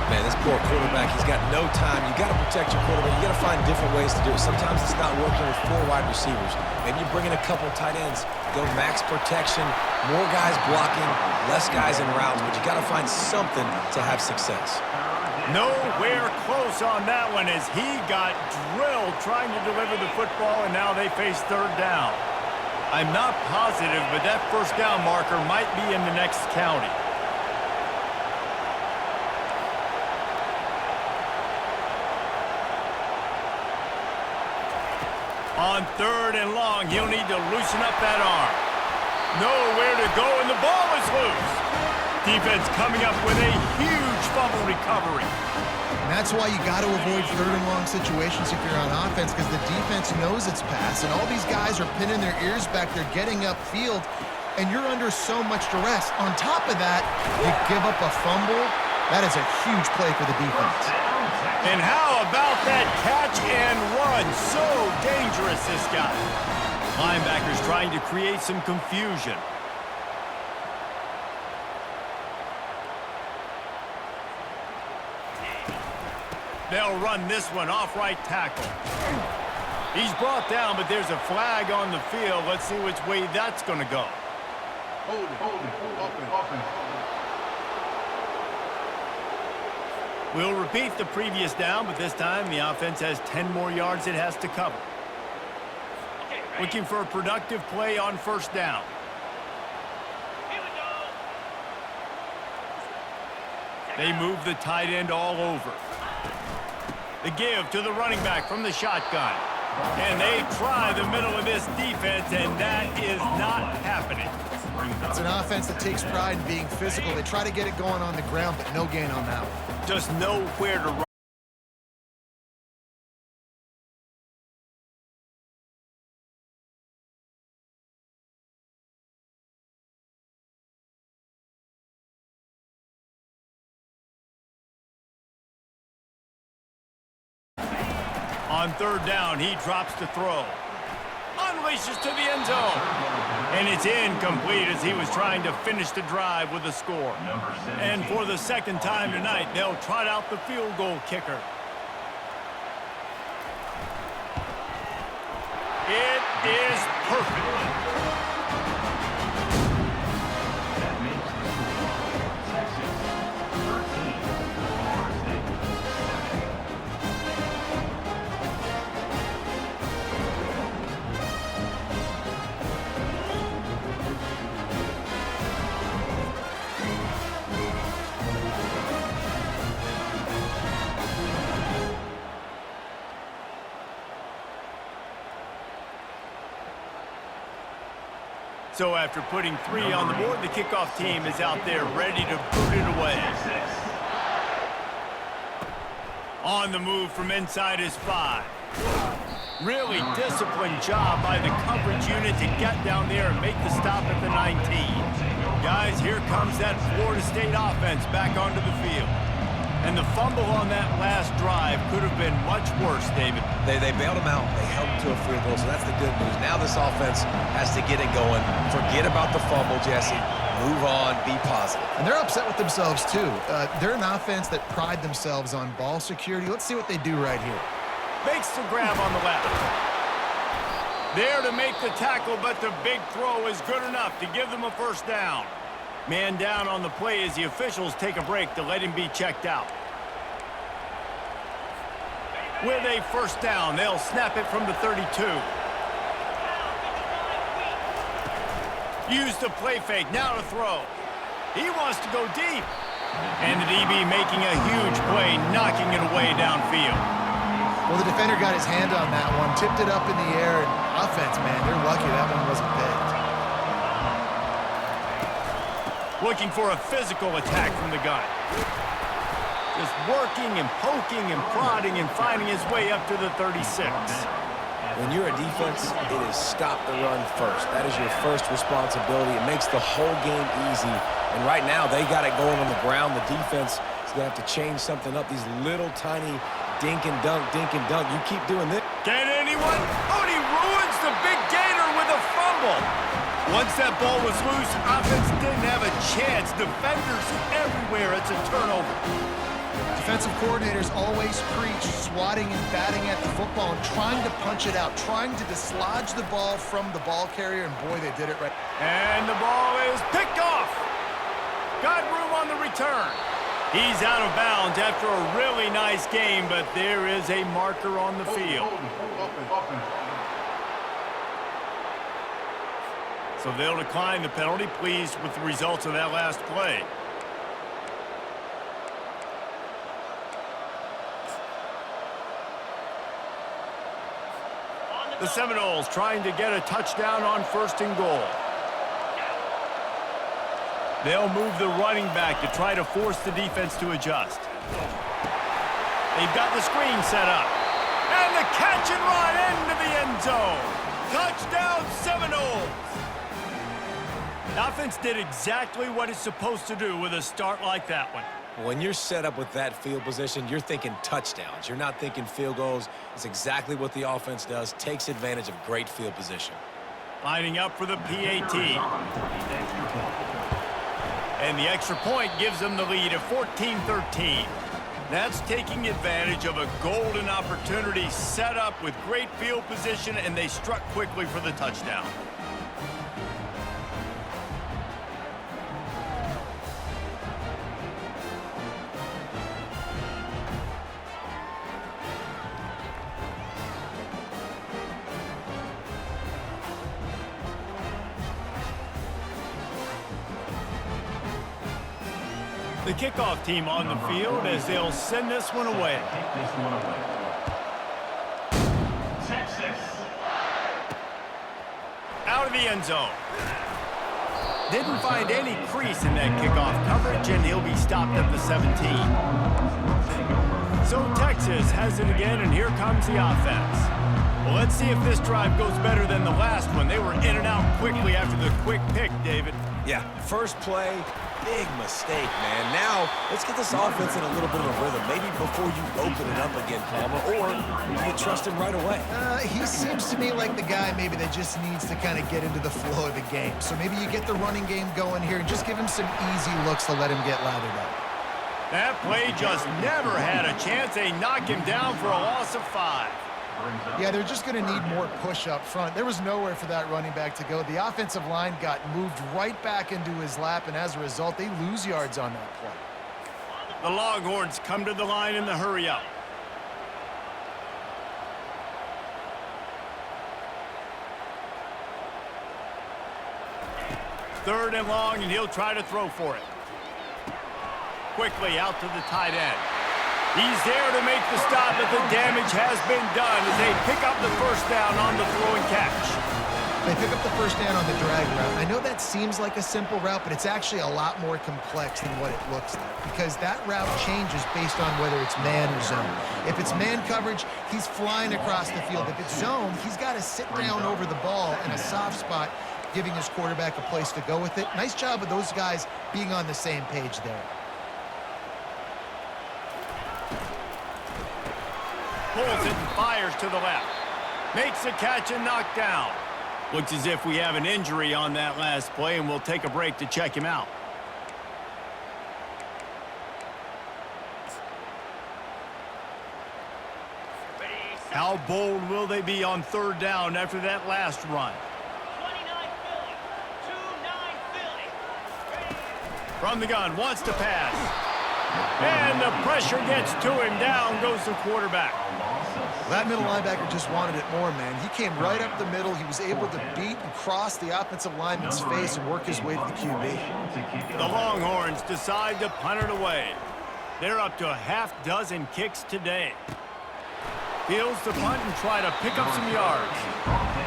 Man, this poor quarterback, he's got no time. You got to protect your quarterback. You got to find different ways to do it. Sometimes it's not working with 4 wide receivers. Maybe you bring in a couple tight ends. Go max protection, more guys blocking, less guys in routes, but you got to find something to have success. Nowhere close on that one as he got drilled trying to deliver the football, and now they face 3rd down. I'm not positive, but that 1st down marker might be in the next county. On 3rd and long, he'll need to loosen up that arm. Nowhere to go, and the ball is loose. Defense coming up with a huge fumble recovery. And that's why you got to avoid 3rd and long situations if you're on offense, because the defense knows it's pass, and all these guys are pinning their ears back. They're getting upfield, and you're under so much duress. On top of that, you give up a fumble. That is a huge play for the defense. And how about that catch and run? So dangerous, this guy. Linebackers trying to create some confusion. They'll run this one off right tackle. He's brought down, but there's a flag on the field. Let's see which way that's going to go. Hold it, open. We'll repeat the previous down, but this time the offense has 10 more yards it has to cover. Looking for a productive play on 1st down. They move the tight end all over. The give to the running back from the shotgun. And they try the middle of this defense, and that is not happening. It's an offense that takes pride in being physical. They try to get it going on the ground, but no gain on that one. Just nowhere to run. On 3rd down, he drops to throw. Unleashes to the end zone. And it's incomplete as he was trying to finish the drive with a score. And for the 2nd time tonight, they'll trot out the field goal kicker. It is perfect. So after putting 3 on the board, the kickoff team is out there ready to boot it away. On the move from inside his 5. Really disciplined job by the coverage unit to get down there and make the stop at the 19. Guys, here comes that Florida State offense back onto the field. And the fumble on that last drive could have been much worse, David. They bailed him out. They held him to a field goal, so that's the good news. Now this offense has to get it going. Forget about the fumble, Jesse. Move on. Be positive. And they're upset with themselves, too. They're an offense that pride themselves on ball security. Let's see what they do right here. Makes the grab on the left. There to make the tackle, but the big throw is good enough to give them a 1st down. Man down on the play as the officials take a break to let him be checked out. With a 1st down, they'll snap it from the 32. Use the play fake, now to throw. He wants to go deep. And the DB making a huge play, knocking it away downfield. Well, the defender got his hand on that one, tipped it up in the air, and offense, man, they're lucky that one wasn't picked. Looking for a physical attack from the gun. Just working and poking and prodding and finding his way up to the 36. When you're a defense, it is stop the run first. That is your first responsibility. It makes the whole game easy. And right now, they got it going on the ground. The defense is going to have to change something up. These little tiny dink and dunk, dink and dunk. You keep doing this. Can anyone? Oh, and he ruins the big gator with a fumble. Once that ball was loose, offense didn't have a chance. Defenders everywhere. It's a turnover. Defensive coordinators always preach swatting and batting at the football and trying to punch it out, trying to dislodge the ball from the ball carrier, and boy, they did it right. And the ball is picked off. Got room on the return. He's out of bounds after a really nice game, but there is a marker on the field. So they'll decline the penalty, pleased with the results of that last play. The Seminoles trying to get a touchdown on 1st and goal. They'll move the running back to try to force the defense to adjust. They've got the screen set up. And the catch and run into the end zone. Touchdown Seminoles! The offense did exactly what it's supposed to do with a start like that one. When you're set up with that field position, you're thinking touchdowns. You're not thinking field goals. It's exactly what the offense does. Takes advantage of great field position. Lining up for the PAT. And the extra point gives them the lead at 14-13. That's taking advantage of a golden opportunity set up with great field position, and they struck quickly for the touchdown. The kickoff team on the field as they'll send this one away. Out of the end zone. Didn't find any crease in that kickoff coverage, and he'll be stopped at the 17. So Texas has it again, and here comes the offense. Well, let's see if this drive goes better than the last one. They were in and out quickly after the quick pick, David. Yeah, first play, big mistake, man. Now, let's get this offense in a little bit of a rhythm. Maybe before you open it up again, Palmer, or you trust him right away. He seems to me like the guy maybe that just needs to kind of get into the flow of the game. So maybe you get the running game going here and just give him some easy looks to let him get lathered up. That play just never had a chance. They knock him down for a loss of 5. Yeah, they're just going to need more push up front. There was nowhere for that running back to go. The offensive line got moved right back into his lap, and as a result, they lose yards on that play. The Longhorns come to the line in the hurry-up. Third and long, and he'll try to throw for it. Quickly out to the tight end. He's there to make the stop, but the damage has been done as they pick up the first down on the throw and catch. They pick up the first down on the drag route. I know that seems like a simple route, but it's actually a lot more complex than what it looks like because that route changes based on whether it's man or zone. If it's man coverage, he's flying across the field. If it's zone, he's got to sit down over the ball in a soft spot, giving his quarterback a place to go with it. Nice job of those guys being on the same page there. Pulls it and fires to the left. Makes a catch and knocked down. Looks as if we have an injury on that last play, and we'll take a break to check him out. How bold will they be on third down after that last run? 29 Philly. 29 Philly. From the gun, wants to pass. And the pressure gets to him. Down goes the quarterback. That middle linebacker just wanted it more, man. He came right up the middle. He was able to beat and cross the offensive lineman's face and work his way to the QB. The Longhorns decide to punt it away. They're up to a half dozen kicks today. Fields the punt and try to pick up some yards.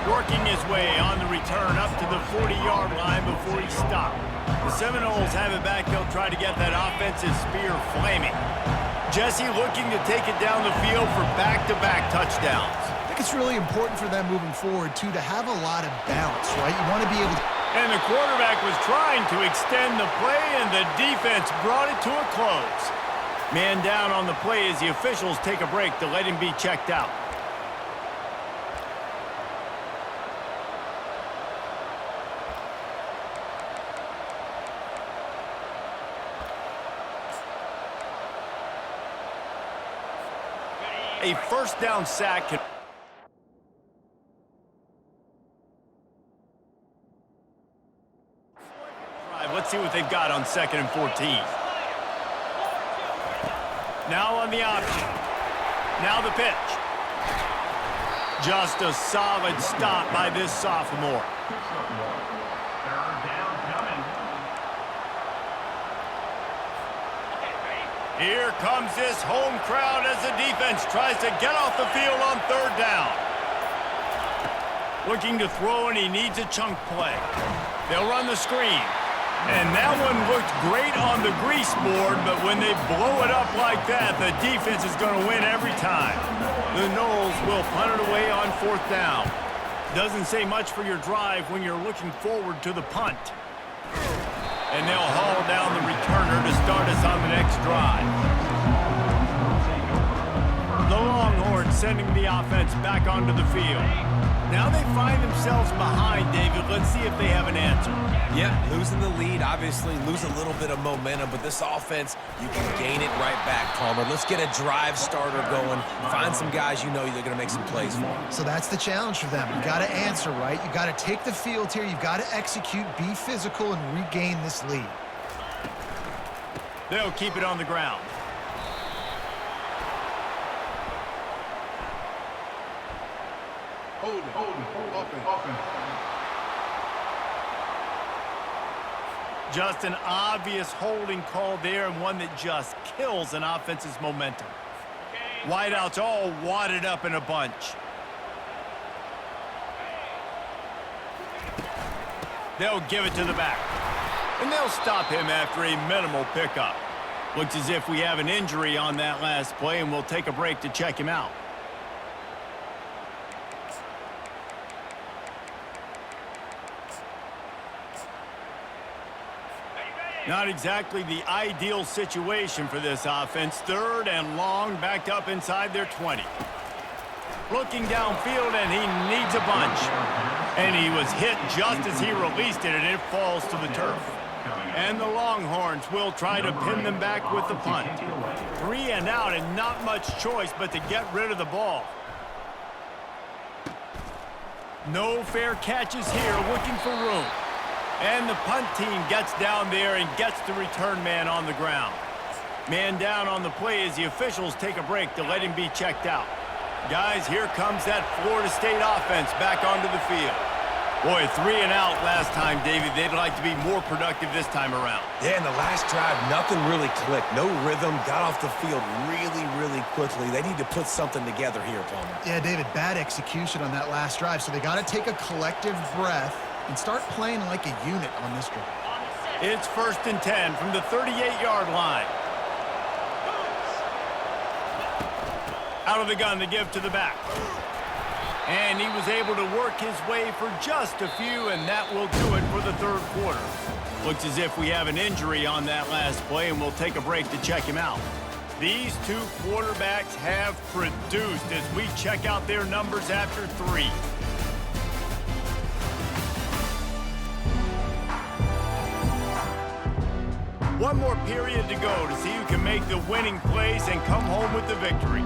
Working his way on the return up to the 40-yard line before he stopped. The Seminoles have it back. They'll try to get that offensive spear flaming. Jesse looking to take it down the field for back-to-back touchdowns. I think it's really important for them moving forward, too, to have a lot of balance, right? You want to be able to... And the quarterback was trying to extend the play, and the defense brought it to a close. Man down on the play as the officials take a break to let him be checked out. A first down sack can... Let's see what they've got on 2nd and 14. Now on the option. Now the pitch. Just a solid stop by this sophomore. Here comes this home crowd as the defense tries to get off the field on 3rd down. Looking to throw, and he needs a chunk play. They'll run the screen. And that one looked great on the grease board, but when they blow it up like that, the defense is going to win every time. The Noles will punt it away on 4th down. Doesn't say much for your drive when you're looking forward to the punt. And they'll haul down the returner to start us on the next drive. The Longhorns sending the offense back onto the field. Now they find themselves behind, David. Let's see if they have an answer. Yeah, losing the lead, obviously lose a little bit of momentum, but this offense, you can gain it right back, Palmer. Let's get a drive starter going. Find some guys you know they're going to make some plays for. So that's the challenge for them. You got to answer, right? You got to take the field here. You've got to execute, be physical, and regain this lead. They'll keep it on the ground. Hold it. Open. Just an obvious holding call there, and one that just kills an offense's momentum. Wideouts all wadded up in a bunch. They'll give it to the back. And they'll stop him after a minimal pickup. Looks as if we have an injury on that last play, and we'll take a break to check him out. Not exactly the ideal situation for this offense. 3rd and long, backed up inside their 20. Looking downfield, and he needs a bunch. And he was hit just as he released it, and it falls to the turf. And the Longhorns will try to pin them back with the punt. 3 and out, and not much choice but to get rid of the ball. No fair catches here, looking for room. And the punt team gets down there and gets the return man on the ground. Man down on the play as the officials take a break to let him be checked out. Guys, here comes that Florida State offense back onto the field. Boy, 3 and out last time, David. They'd like to be more productive this time around. Yeah, in the last drive, nothing really clicked. No rhythm, got off the field really quickly. They need to put something together here, Palmer. Yeah, David, bad execution on that last drive, so they got to take a collective breath and start playing like a unit on this drive. It's 1st and 10 from the 38-yard line. Out of the gun to give to the back. And he was able to work his way for just a few, and that will do it for the 3rd quarter. Looks as if we have an injury on that last play, and we'll take a break to check him out. These two quarterbacks have produced as we check out their numbers after 3. One more period to go to see who can make the winning plays and come home with the victory.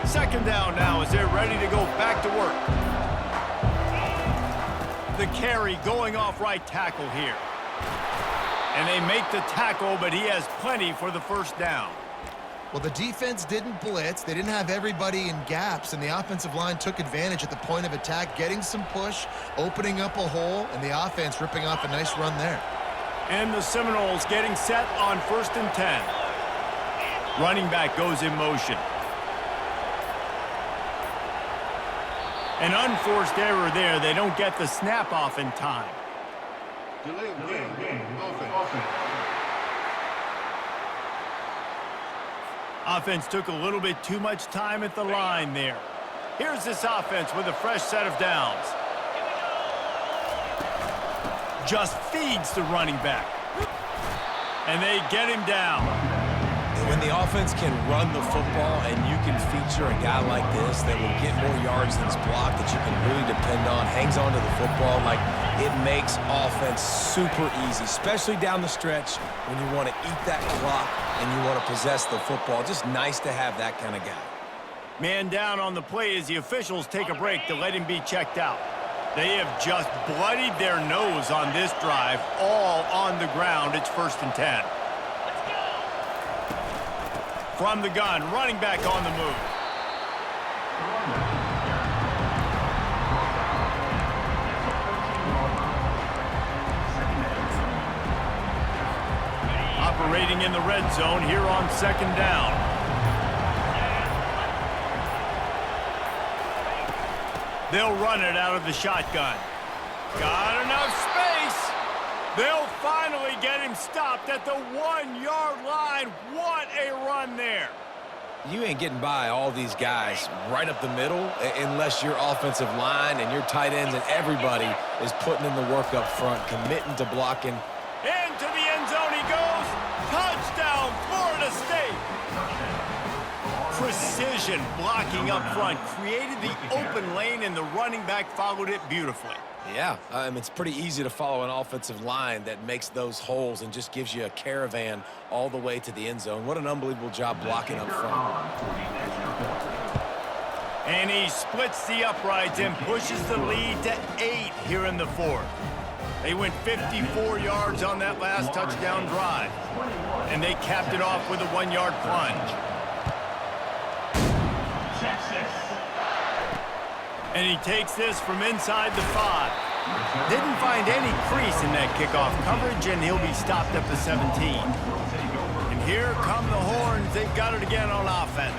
Second down now as they're ready to go back to work. The carry going off right tackle here. And they make the tackle, but he has plenty for the 1st down. Well, the defense didn't blitz. They didn't have everybody in gaps, and the offensive line took advantage at the point of attack, getting some push, opening up a hole, and the offense ripping off a nice run there. And the Seminoles getting set on 1st and 10. Running back goes in motion. An unforced error there. They don't get the snap off in time. Delay game. Offense. Offense took a little bit too much time at the line there. Here's this offense with a fresh set of downs. Just feeds the running back. And they get him down. They When the offense can run the football and you can feature a guy like this that will get more yards than his block that you can really depend on, hangs on to the football, like it makes offense super easy, especially down the stretch when you want to eat that clock and you want to possess the football. Just nice to have that kind of guy. Man down on the play as the officials take a break to let him be checked out. They have just bloodied their nose on this drive, all on the ground. It's 1st and 10. From the gun, running back on the move. Operating in the red zone here on 2nd down. They'll run it out of the shotgun. Got enough space. They'll finally get him stopped at the 1-yard line. What a run there. You ain't getting by all these guys right up the middle unless your offensive line and your tight ends and everybody is putting in the work up front, committing to blocking. Into the end zone he goes. Touchdown, Florida State. Precision blocking up front created the open lane, and the running back followed it beautifully. Yeah, it's pretty easy to follow an offensive line that makes those holes and just gives you a caravan all the way to the end zone. What an unbelievable job blocking up front. And he splits the uprights and pushes the lead to 8 here in the 4th. They went 54 yards on that last touchdown drive, and they capped it off with a 1-yard plunge. And he takes this from inside the 5. Didn't find any crease in that kickoff coverage, and he'll be stopped at the 17. And here come the horns. They've got it again on offense.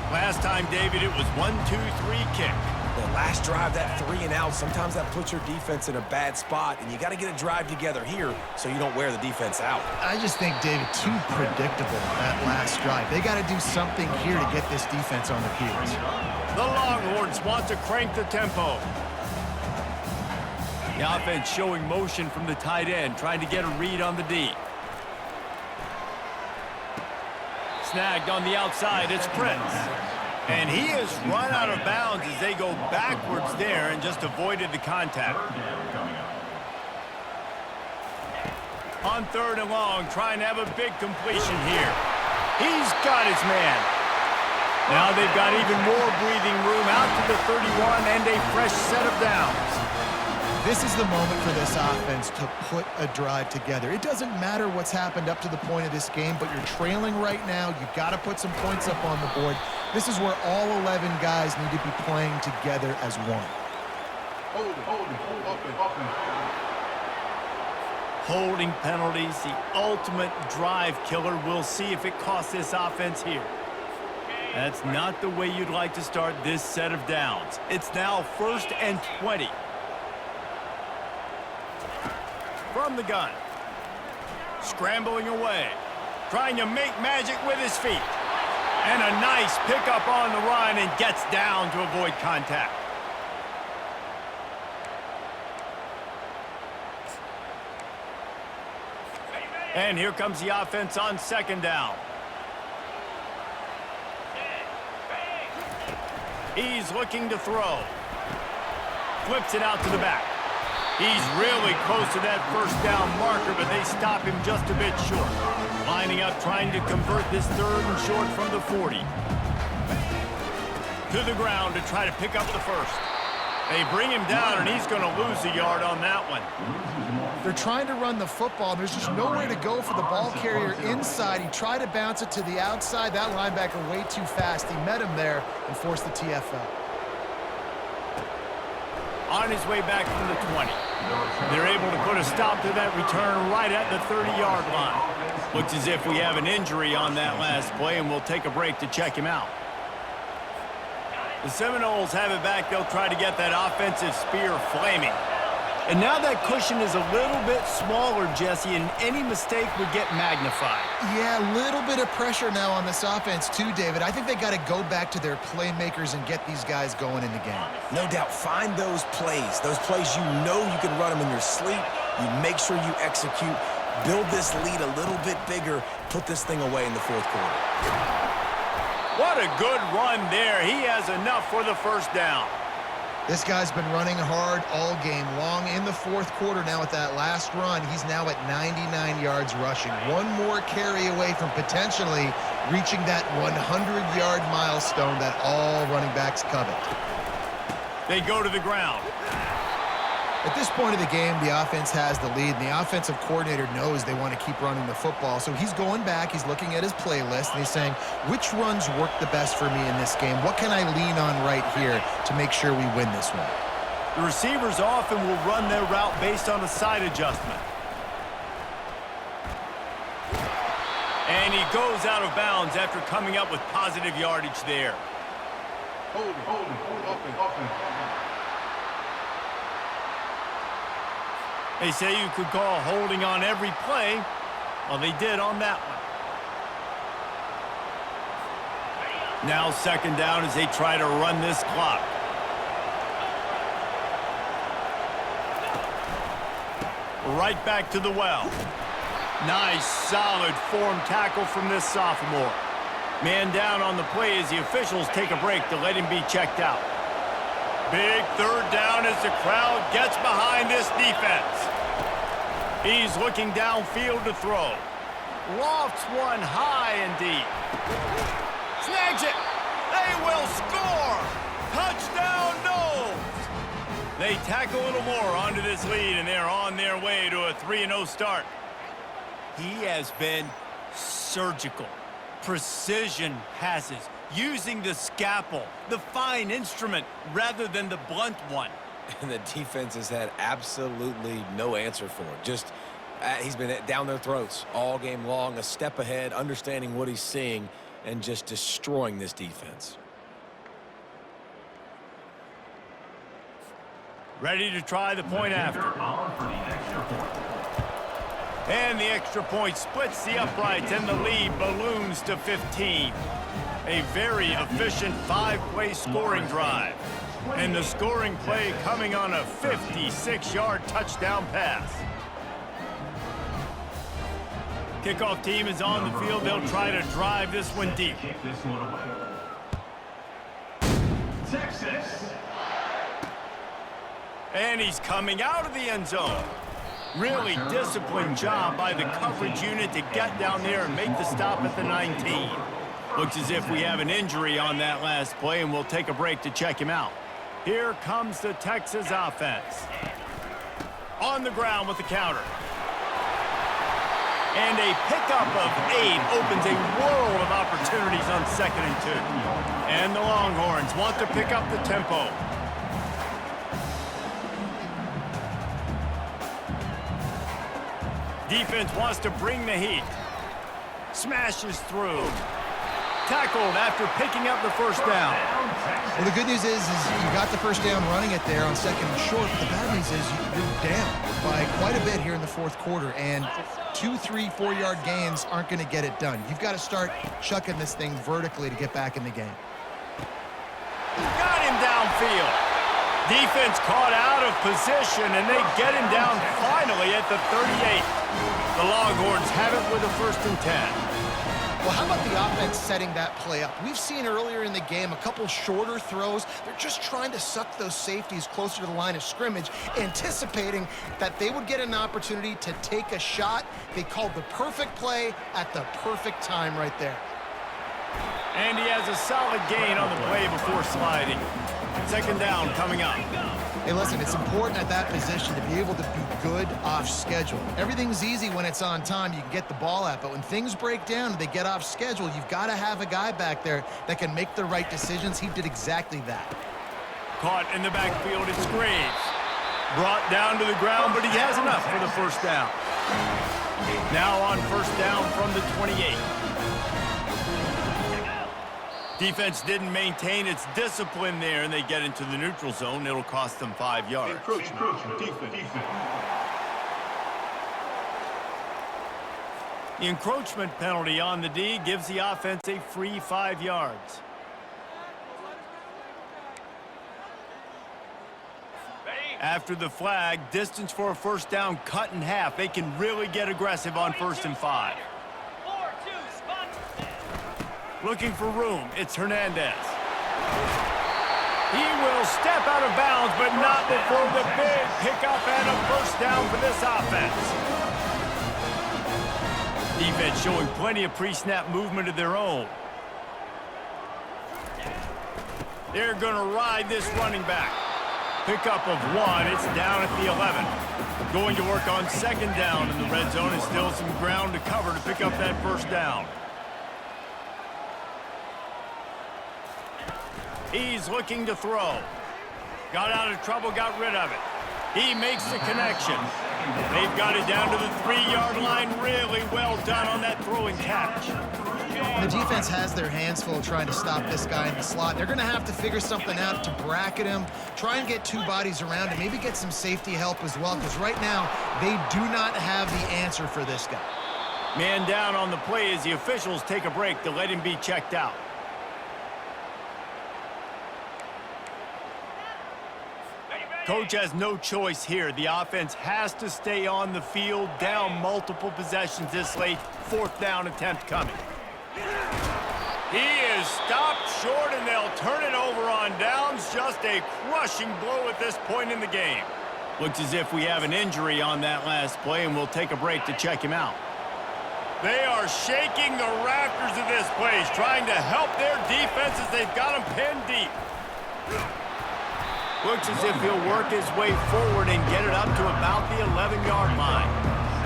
Last time, David, it was 1-2-3 kick. The last drive, that 3 and out, sometimes that puts your defense in a bad spot, and you got to get a drive together here so you don't wear the defense out. I just think, David, too predictable, that last drive. They got to do something here to get this defense on their heels. The Longhorns want to crank the tempo. The offense showing motion from the tight end, trying to get a read on the D. Snagged on the outside, it's Prince. And he has run out of bounds as they go backwards there and just avoided the contact. On 3rd and long, trying to have a big completion here. He's got his man. Now they've got even more breathing room out to the 31 and a fresh set of downs. This is the moment for this offense to put a drive together. It doesn't matter what's happened up to the point of this game, but you're trailing right now. You've got to put some points up on the board. This is where all 11 guys need to be playing together as one. Holding penalties, the ultimate drive killer. We'll see if it costs this offense here. That's not the way you'd like to start this set of downs. It's now 1st and 20. From the gun. Scrambling away. Trying to make magic with his feet. And a nice pickup on the run and gets down to avoid contact. And here comes the offense on 2nd down. He's looking to throw. Flips it out to the back. He's really close to that 1st down marker, but they stop him just a bit short. Lining up, trying to convert this 3rd and short from the 40. To the ground to try to pick up the 1st. They bring him down, and he's going to lose a yard on that one. They're trying to run the football. There's just nowhere to go for the ball carrier inside. He tried to bounce it to the outside. That linebacker way too fast. He met him there and forced the TFL. On his way back from the 20. They're able to put a stop to that return right at the 30-yard line. Looks as if we have an injury on that last play, and we'll take a break to check him out. The Seminoles have it back. They'll try to get that offensive spear flaming. And now that cushion is a little bit smaller, Jesse, and any mistake would get magnified. Yeah, a little bit of pressure now on this offense too, David. I think they got to go back to their playmakers and get these guys going in the game. No doubt, find those plays you know you can run them in your sleep. You make sure you execute, build this lead a little bit bigger, put this thing away in the fourth quarter. What a good run there. He has enough for the first down. This guy's been running hard all game long. In the fourth quarter now with that last run, he's now at 99 yards rushing. One more carry away from potentially reaching that 100-yard milestone that all running backs covet. They go to the ground. At this point of the game, the offense has the lead, and the offensive coordinator knows they want to keep running the football. So he's going back, he's looking at his playlist, and he's saying, which runs work the best for me in this game? What can I lean on right here to make sure we win this one? The receivers often will run their route based on a side adjustment. And he goes out of bounds after coming up with positive yardage there. Hold offense. They say you could call holding on every play. Well, they did on that one. Now second down as they try to run this clock. Right back to the well. Nice, solid form tackle from this sophomore. Man down on the play as the officials take a break to let him be checked out. Big third down as the crowd gets behind this defense. He's looking downfield to throw. Lofts one high and deep. Snags it. They will score. Touchdown, Knowles. They tack a little more onto this lead, and they're on their way to a 3-0 start. He has been surgical. Precision passes, using the scalpel, the fine instrument, rather than the blunt one. And the defense has had absolutely no answer for it. Just, he's been down their throats all game long, a step ahead, understanding what he's seeing, and just destroying this defense. Ready to try the point after. And the extra point splits the uprights, and the lead balloons to 15. A very efficient 5-play scoring drive. And the scoring play coming on a 56-yard touchdown pass. Kickoff team is on the field. They'll try to drive this one deep. Texas. And he's coming out of the end zone. Really disciplined job by the coverage unit to get down there and make the stop at the 19. Looks as if we have an injury on that last play, and we'll take a break to check him out. Here comes the Texas offense. On the ground with the counter. And a pickup of 8 opens a world of opportunities on 2nd and 2. And the Longhorns want to pick up the tempo. Defense wants to bring the heat. Smashes through. Tackled after picking up the first down. Well, the good news is you got the first down running it there on 2nd and short. But the bad news is you're down by quite a bit here in the fourth quarter. And 2, 3, 4-yard gains aren't going to get it done. You've got to start chucking this thing vertically to get back in the game. Got him downfield. Defense caught out of position, and they get him down finally at the 38. The Longhorns have it with a 1st and 10. Well, how about the offense setting that play up? We've seen earlier in the game a couple shorter throws. They're just trying to suck those safeties closer to the line of scrimmage, anticipating that they would get an opportunity to take a shot. They called the perfect play at the perfect time right there. And he has a solid gain on the play before sliding. 2nd down coming up. Hey, listen, it's important at that position to be able to be good off schedule. Everything's easy when it's on time. You can get the ball out. But when things break down and they get off schedule, you've got to have a guy back there that can make the right decisions. He did exactly that. Caught in the backfield, it's Graves. Brought down to the ground, but he has enough for the 1st down. Now on 1st down from the 28. Defense didn't maintain its discipline there, and they get into the neutral zone. It'll cost them 5 yards. Encroachment. Defense. The encroachment penalty on the D gives the offense a free 5 yards. After the flag, distance for a first down cut in half. They can really get aggressive on 1st and 5. Looking for room. It's Hernandez. He will step out of bounds, but not before the big pickup and a first down for this offense. Defense showing plenty of pre-snap movement of their own. They're going to ride this running back. Pickup of 1. It's down at the 11. Going to work on 2nd down in the red zone, and still some ground to cover to pick up that first down. He's looking to throw. Got out of trouble, got rid of it. He makes the connection. They've got it down to the 3-yard line. Really well done on that throwing catch. The defense has their hands full trying to stop this guy in the slot. They're going to have to figure something out to bracket him, try and get 2 bodies around him, maybe get some safety help as well, because right now they do not have the answer for this guy. Man down on the play as the officials take a break to let him be checked out. Coach has no choice here. The offense has to stay on the field, down multiple possessions this late. 4th down attempt coming. He is stopped short, and they'll turn it over on downs. Just a crushing blow at this point in the game. Looks as if we have an injury on that last play, and we'll take a break to check him out. They are shaking the rafters of this place, trying to help their defense as they've got them pinned deep. Looks as if he'll work his way forward and get it up to about the 11-yard line.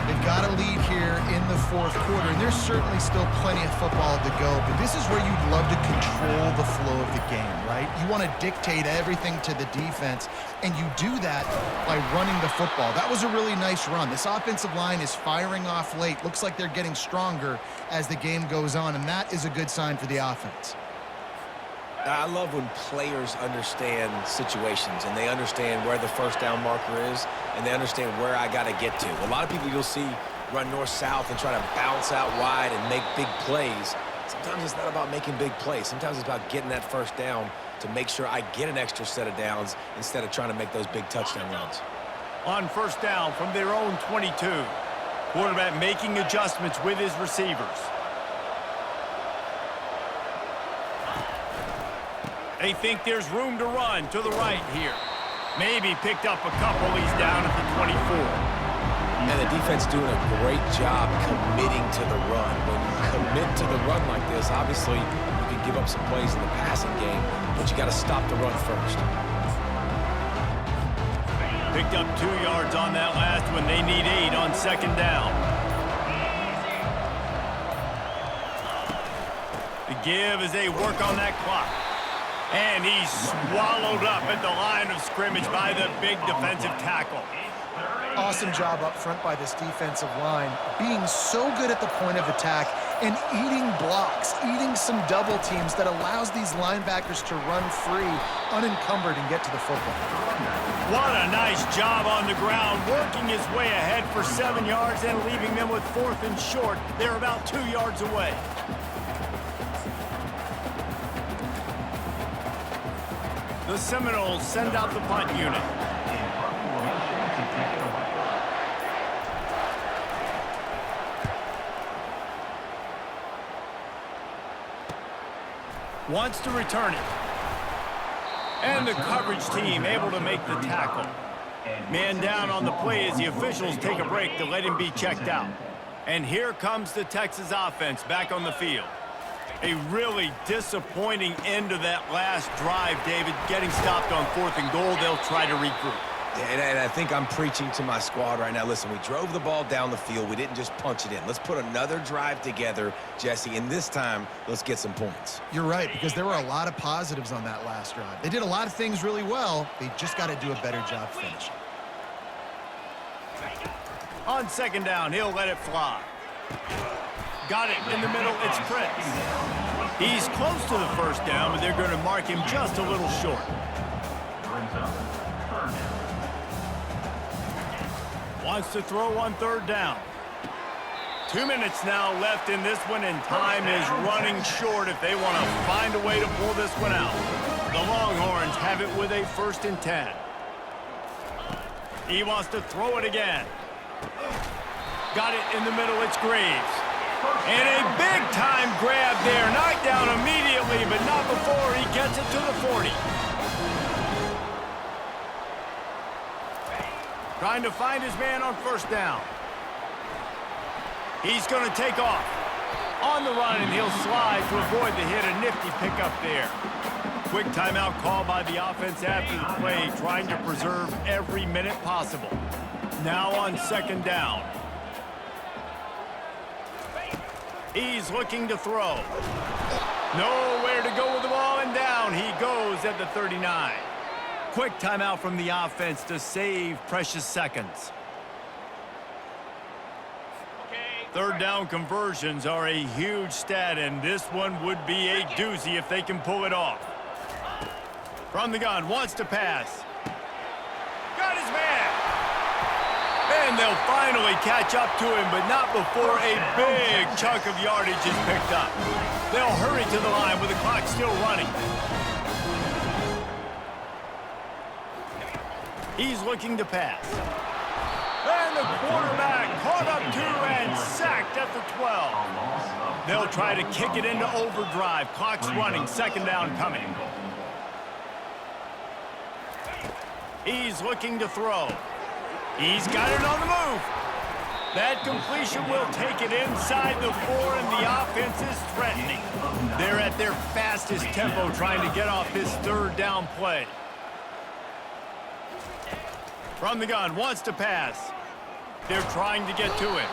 They've got a lead here in the 4th quarter, and there's certainly still plenty of football to go, but this is where you'd love to control the flow of the game, right? You want to dictate everything to the defense, and you do that by running the football. That was a really nice run. This offensive line is firing off late. Looks like they're getting stronger as the game goes on, and that is a good sign for the offense. I love when players understand situations and they understand where the first down marker is and they understand where I got to get to. A lot of people you'll see run north-south and try to bounce out wide and make big plays. Sometimes it's not about making big plays. Sometimes it's about getting that first down to make sure I get an extra set of downs instead of trying to make those big touchdown runs. On 1st down from their own 22. Quarterback making adjustments with his receivers. They think there's room to run to the right here. Maybe picked up a couple. He's down at the 24. And the defense doing a great job committing to the run. When you commit to the run like this, obviously you can give up some plays in the passing game, but you got to stop the run first. Picked up 2 yards on that last one. They need 8 on 2nd down. The give as they work on that clock. And he's swallowed up at the line of scrimmage by the big defensive tackle. Awesome job up front by this defensive line, being so good at the point of attack and eating blocks, eating some double teams that allows these linebackers to run free, unencumbered, and get to the football. What a nice job on the ground, working his way ahead for 7 yards and leaving them with 4th and short. They're about 2 yards away. The Seminoles send out the punt unit. Wants to return it. And the coverage team able to make the tackle. Man down on the play as the officials take a break to let him be checked out. And here comes the Texas offense back on the field. A really disappointing end to that last drive, David. Getting stopped on 4th and goal, they'll try to regroup. And I think I'm preaching to my squad right now. Listen, we drove the ball down the field. We didn't just punch it in. Let's put another drive together, Jesse, and this time, let's get some points. You're right, because there were a lot of positives on that last drive. They did a lot of things really well. They just got to do a better job finishing. On 2nd down, he'll let it fly. Got it in the middle, it's Prince. He's close to the first down, but they're going to mark him just a little short. Wants to throw on 3rd down. 2 minutes now left in this one, and time is running short if they want to find a way to pull this one out. The Longhorns have it with a 1st and 10. He wants to throw it again. Got it in the middle. It's Graves. And a big-time grab there. Knocked down immediately, but not before he gets it to the 40. Trying to find his man on first down. He's going to take off. On the run, and he'll slide to avoid the hit. A nifty pickup there. Quick timeout call by the offense after the play, trying to preserve every minute possible. Now on second down. He's looking to throw. Nowhere to go with the ball, and down he goes at the 39. Quick timeout from the offense to save precious seconds. Third down conversions are a huge stat, and this one would be a doozy if they can pull it off. From the gun, wants to pass. Got his man. And they'll finally catch up to him, but not before a big chunk of yardage is picked up. They'll hurry to the line with the clock still running. He's looking to pass. And the quarterback caught up to and sacked at the 12. They'll try to kick it into overdrive. Clock's running, second down coming. He's looking to throw. He's got it on the move. That completion will take it inside the 4, and the offense is threatening. They're at their fastest tempo trying to get off this third down play. From the gun, wants to pass. They're trying to get to him.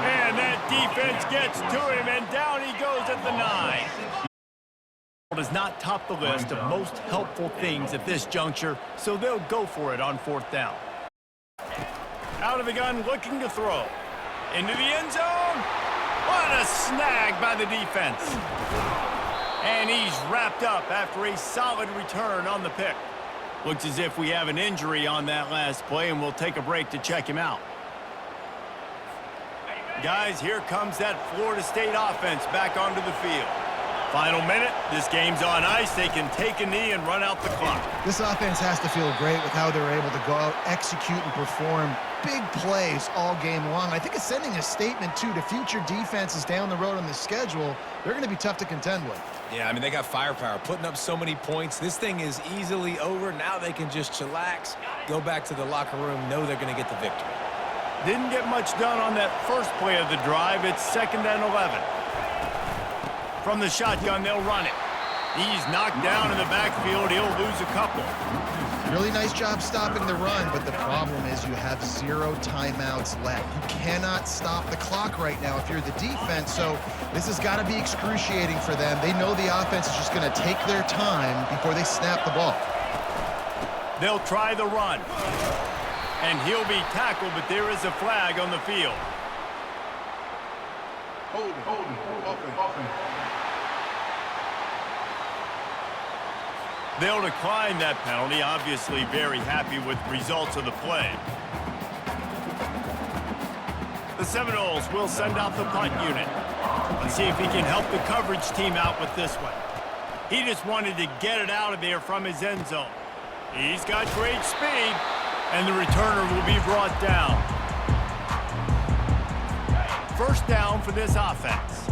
And that defense gets to him, and down he goes at the 9. Does not top the list of most helpful things at this juncture, so they'll go for it on fourth down. Out of the gun, looking to throw. Into the end zone. What a snag by the defense. And he's wrapped up after a solid return on the pick. Looks as if we have an injury on that last play, and we'll take a break to check him out. Guys, here comes that Florida State offense back onto the field. Final minute, this game's on ice. They can take a knee and run out the clock. This offense has to feel great with how they're able to go out, execute, and perform big plays all game long. I think it's sending a statement, too, to future defenses down the road on the schedule. They're going to be tough to contend with. Yeah, I mean, they got firepower, putting up so many points. This thing is easily over. Now they can just chillax, go back to the locker room, know they're going to get the victory. Didn't get much done on that first play of the drive. It's 2nd and 11. From the shotgun, they'll run it. He's knocked down in the backfield. He'll lose a couple. Really nice job stopping the run, but the problem is you have 0 timeouts left. You cannot stop the clock right now if you're the defense, so this has got to be excruciating for them. They know the offense is just going to take their time before they snap the ball. They'll try the run. And he'll be tackled, but there is a flag on the field. Hold it, offense. They'll decline that penalty, obviously very happy with the results of the play. The Seminoles will send out the punt unit. Let's see if he can help the coverage team out with this one. He just wanted to get it out of there from his end zone. He's got great speed, and the returner will be brought down. First down for this offense.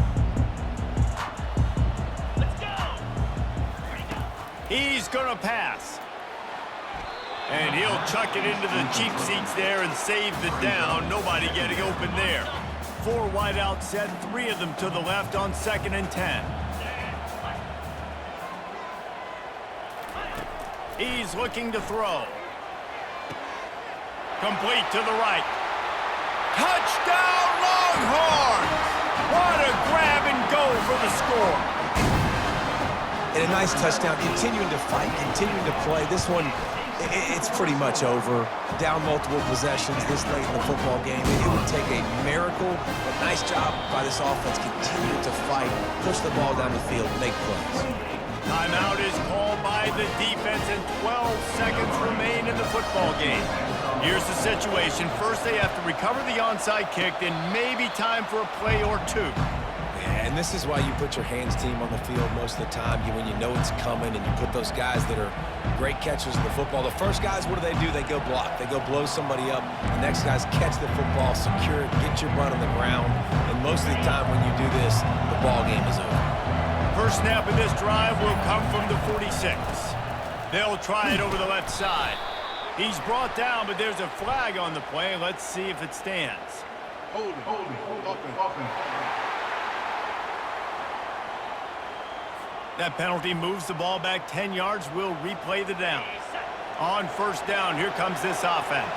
He's going to pass. And he'll chuck it into the cheap seats there and save the down. Nobody getting open there. 4 wideouts set, 3 of them to the left on 2nd and 10. He's looking to throw. Complete to the right. Touchdown, Longhorns! What a grab and go for the score. And a nice touchdown, continuing to fight, continuing to play. This one, it's pretty much over. Down multiple possessions this late in the football game. It would take a miracle, but nice job by this offense, continuing to fight, push the ball down the field, make plays. Timeout is called by the defense, and 12 seconds remain in the football game. Here's the situation. First, they have to recover the onside kick, then maybe time for a play or two. And this is why you put your hands team on the field most of the time. When you know it's coming and you put those guys that are great catchers of the football. The first guys, what do? They go block. They go blow somebody up. The next guys catch the football, secure it, get your butt on the ground. And most of the time when you do this, the ball game is over. First snap of this drive will come from the 46. They'll try it over the left side. He's brought down, but there's a flag on the play. Let's see if it stands. Hold it. Offense. That penalty moves the ball back 10 yards. We'll replay the down. On first down, here comes this offense.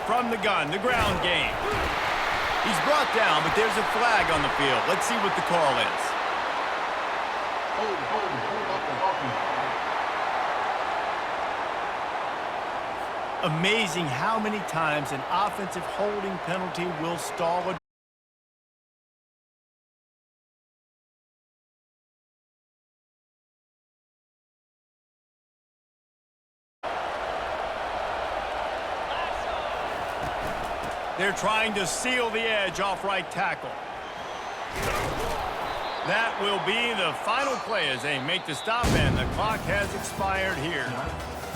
From the gun, the ground game. He's brought down, but there's a flag on the field. Let's see what the call is. Hold it. Offense. Amazing how many times an offensive holding penalty will stall a They're trying to seal the edge off right tackle. That will be the final play as they make the stop, and the clock has expired here.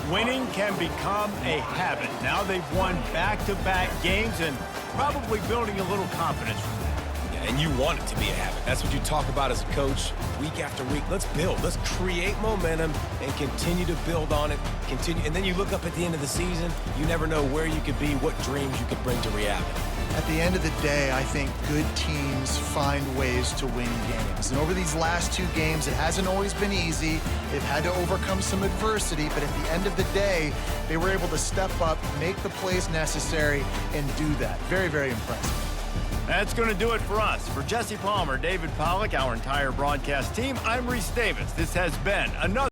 Winning can become a habit. Now they've won back-to-back games and probably building a little confidence from that. Yeah, and you want it to be a habit. That's what you talk about as a coach week after week. Let's build. Let's create momentum and continue to build on it. And then you look up at the end of the season, you never know where you could be, what dreams you could bring to reality. At the end of the day, I think good teams find ways to win games. And over these last two games, it hasn't always been easy. They've had to overcome some adversity, but at the end of the day, they were able to step up, make the plays necessary, and do that. Very, very impressive. That's going to do it for us. For Jesse Palmer, David Pollack, our entire broadcast team, I'm Reese Davis. This has been another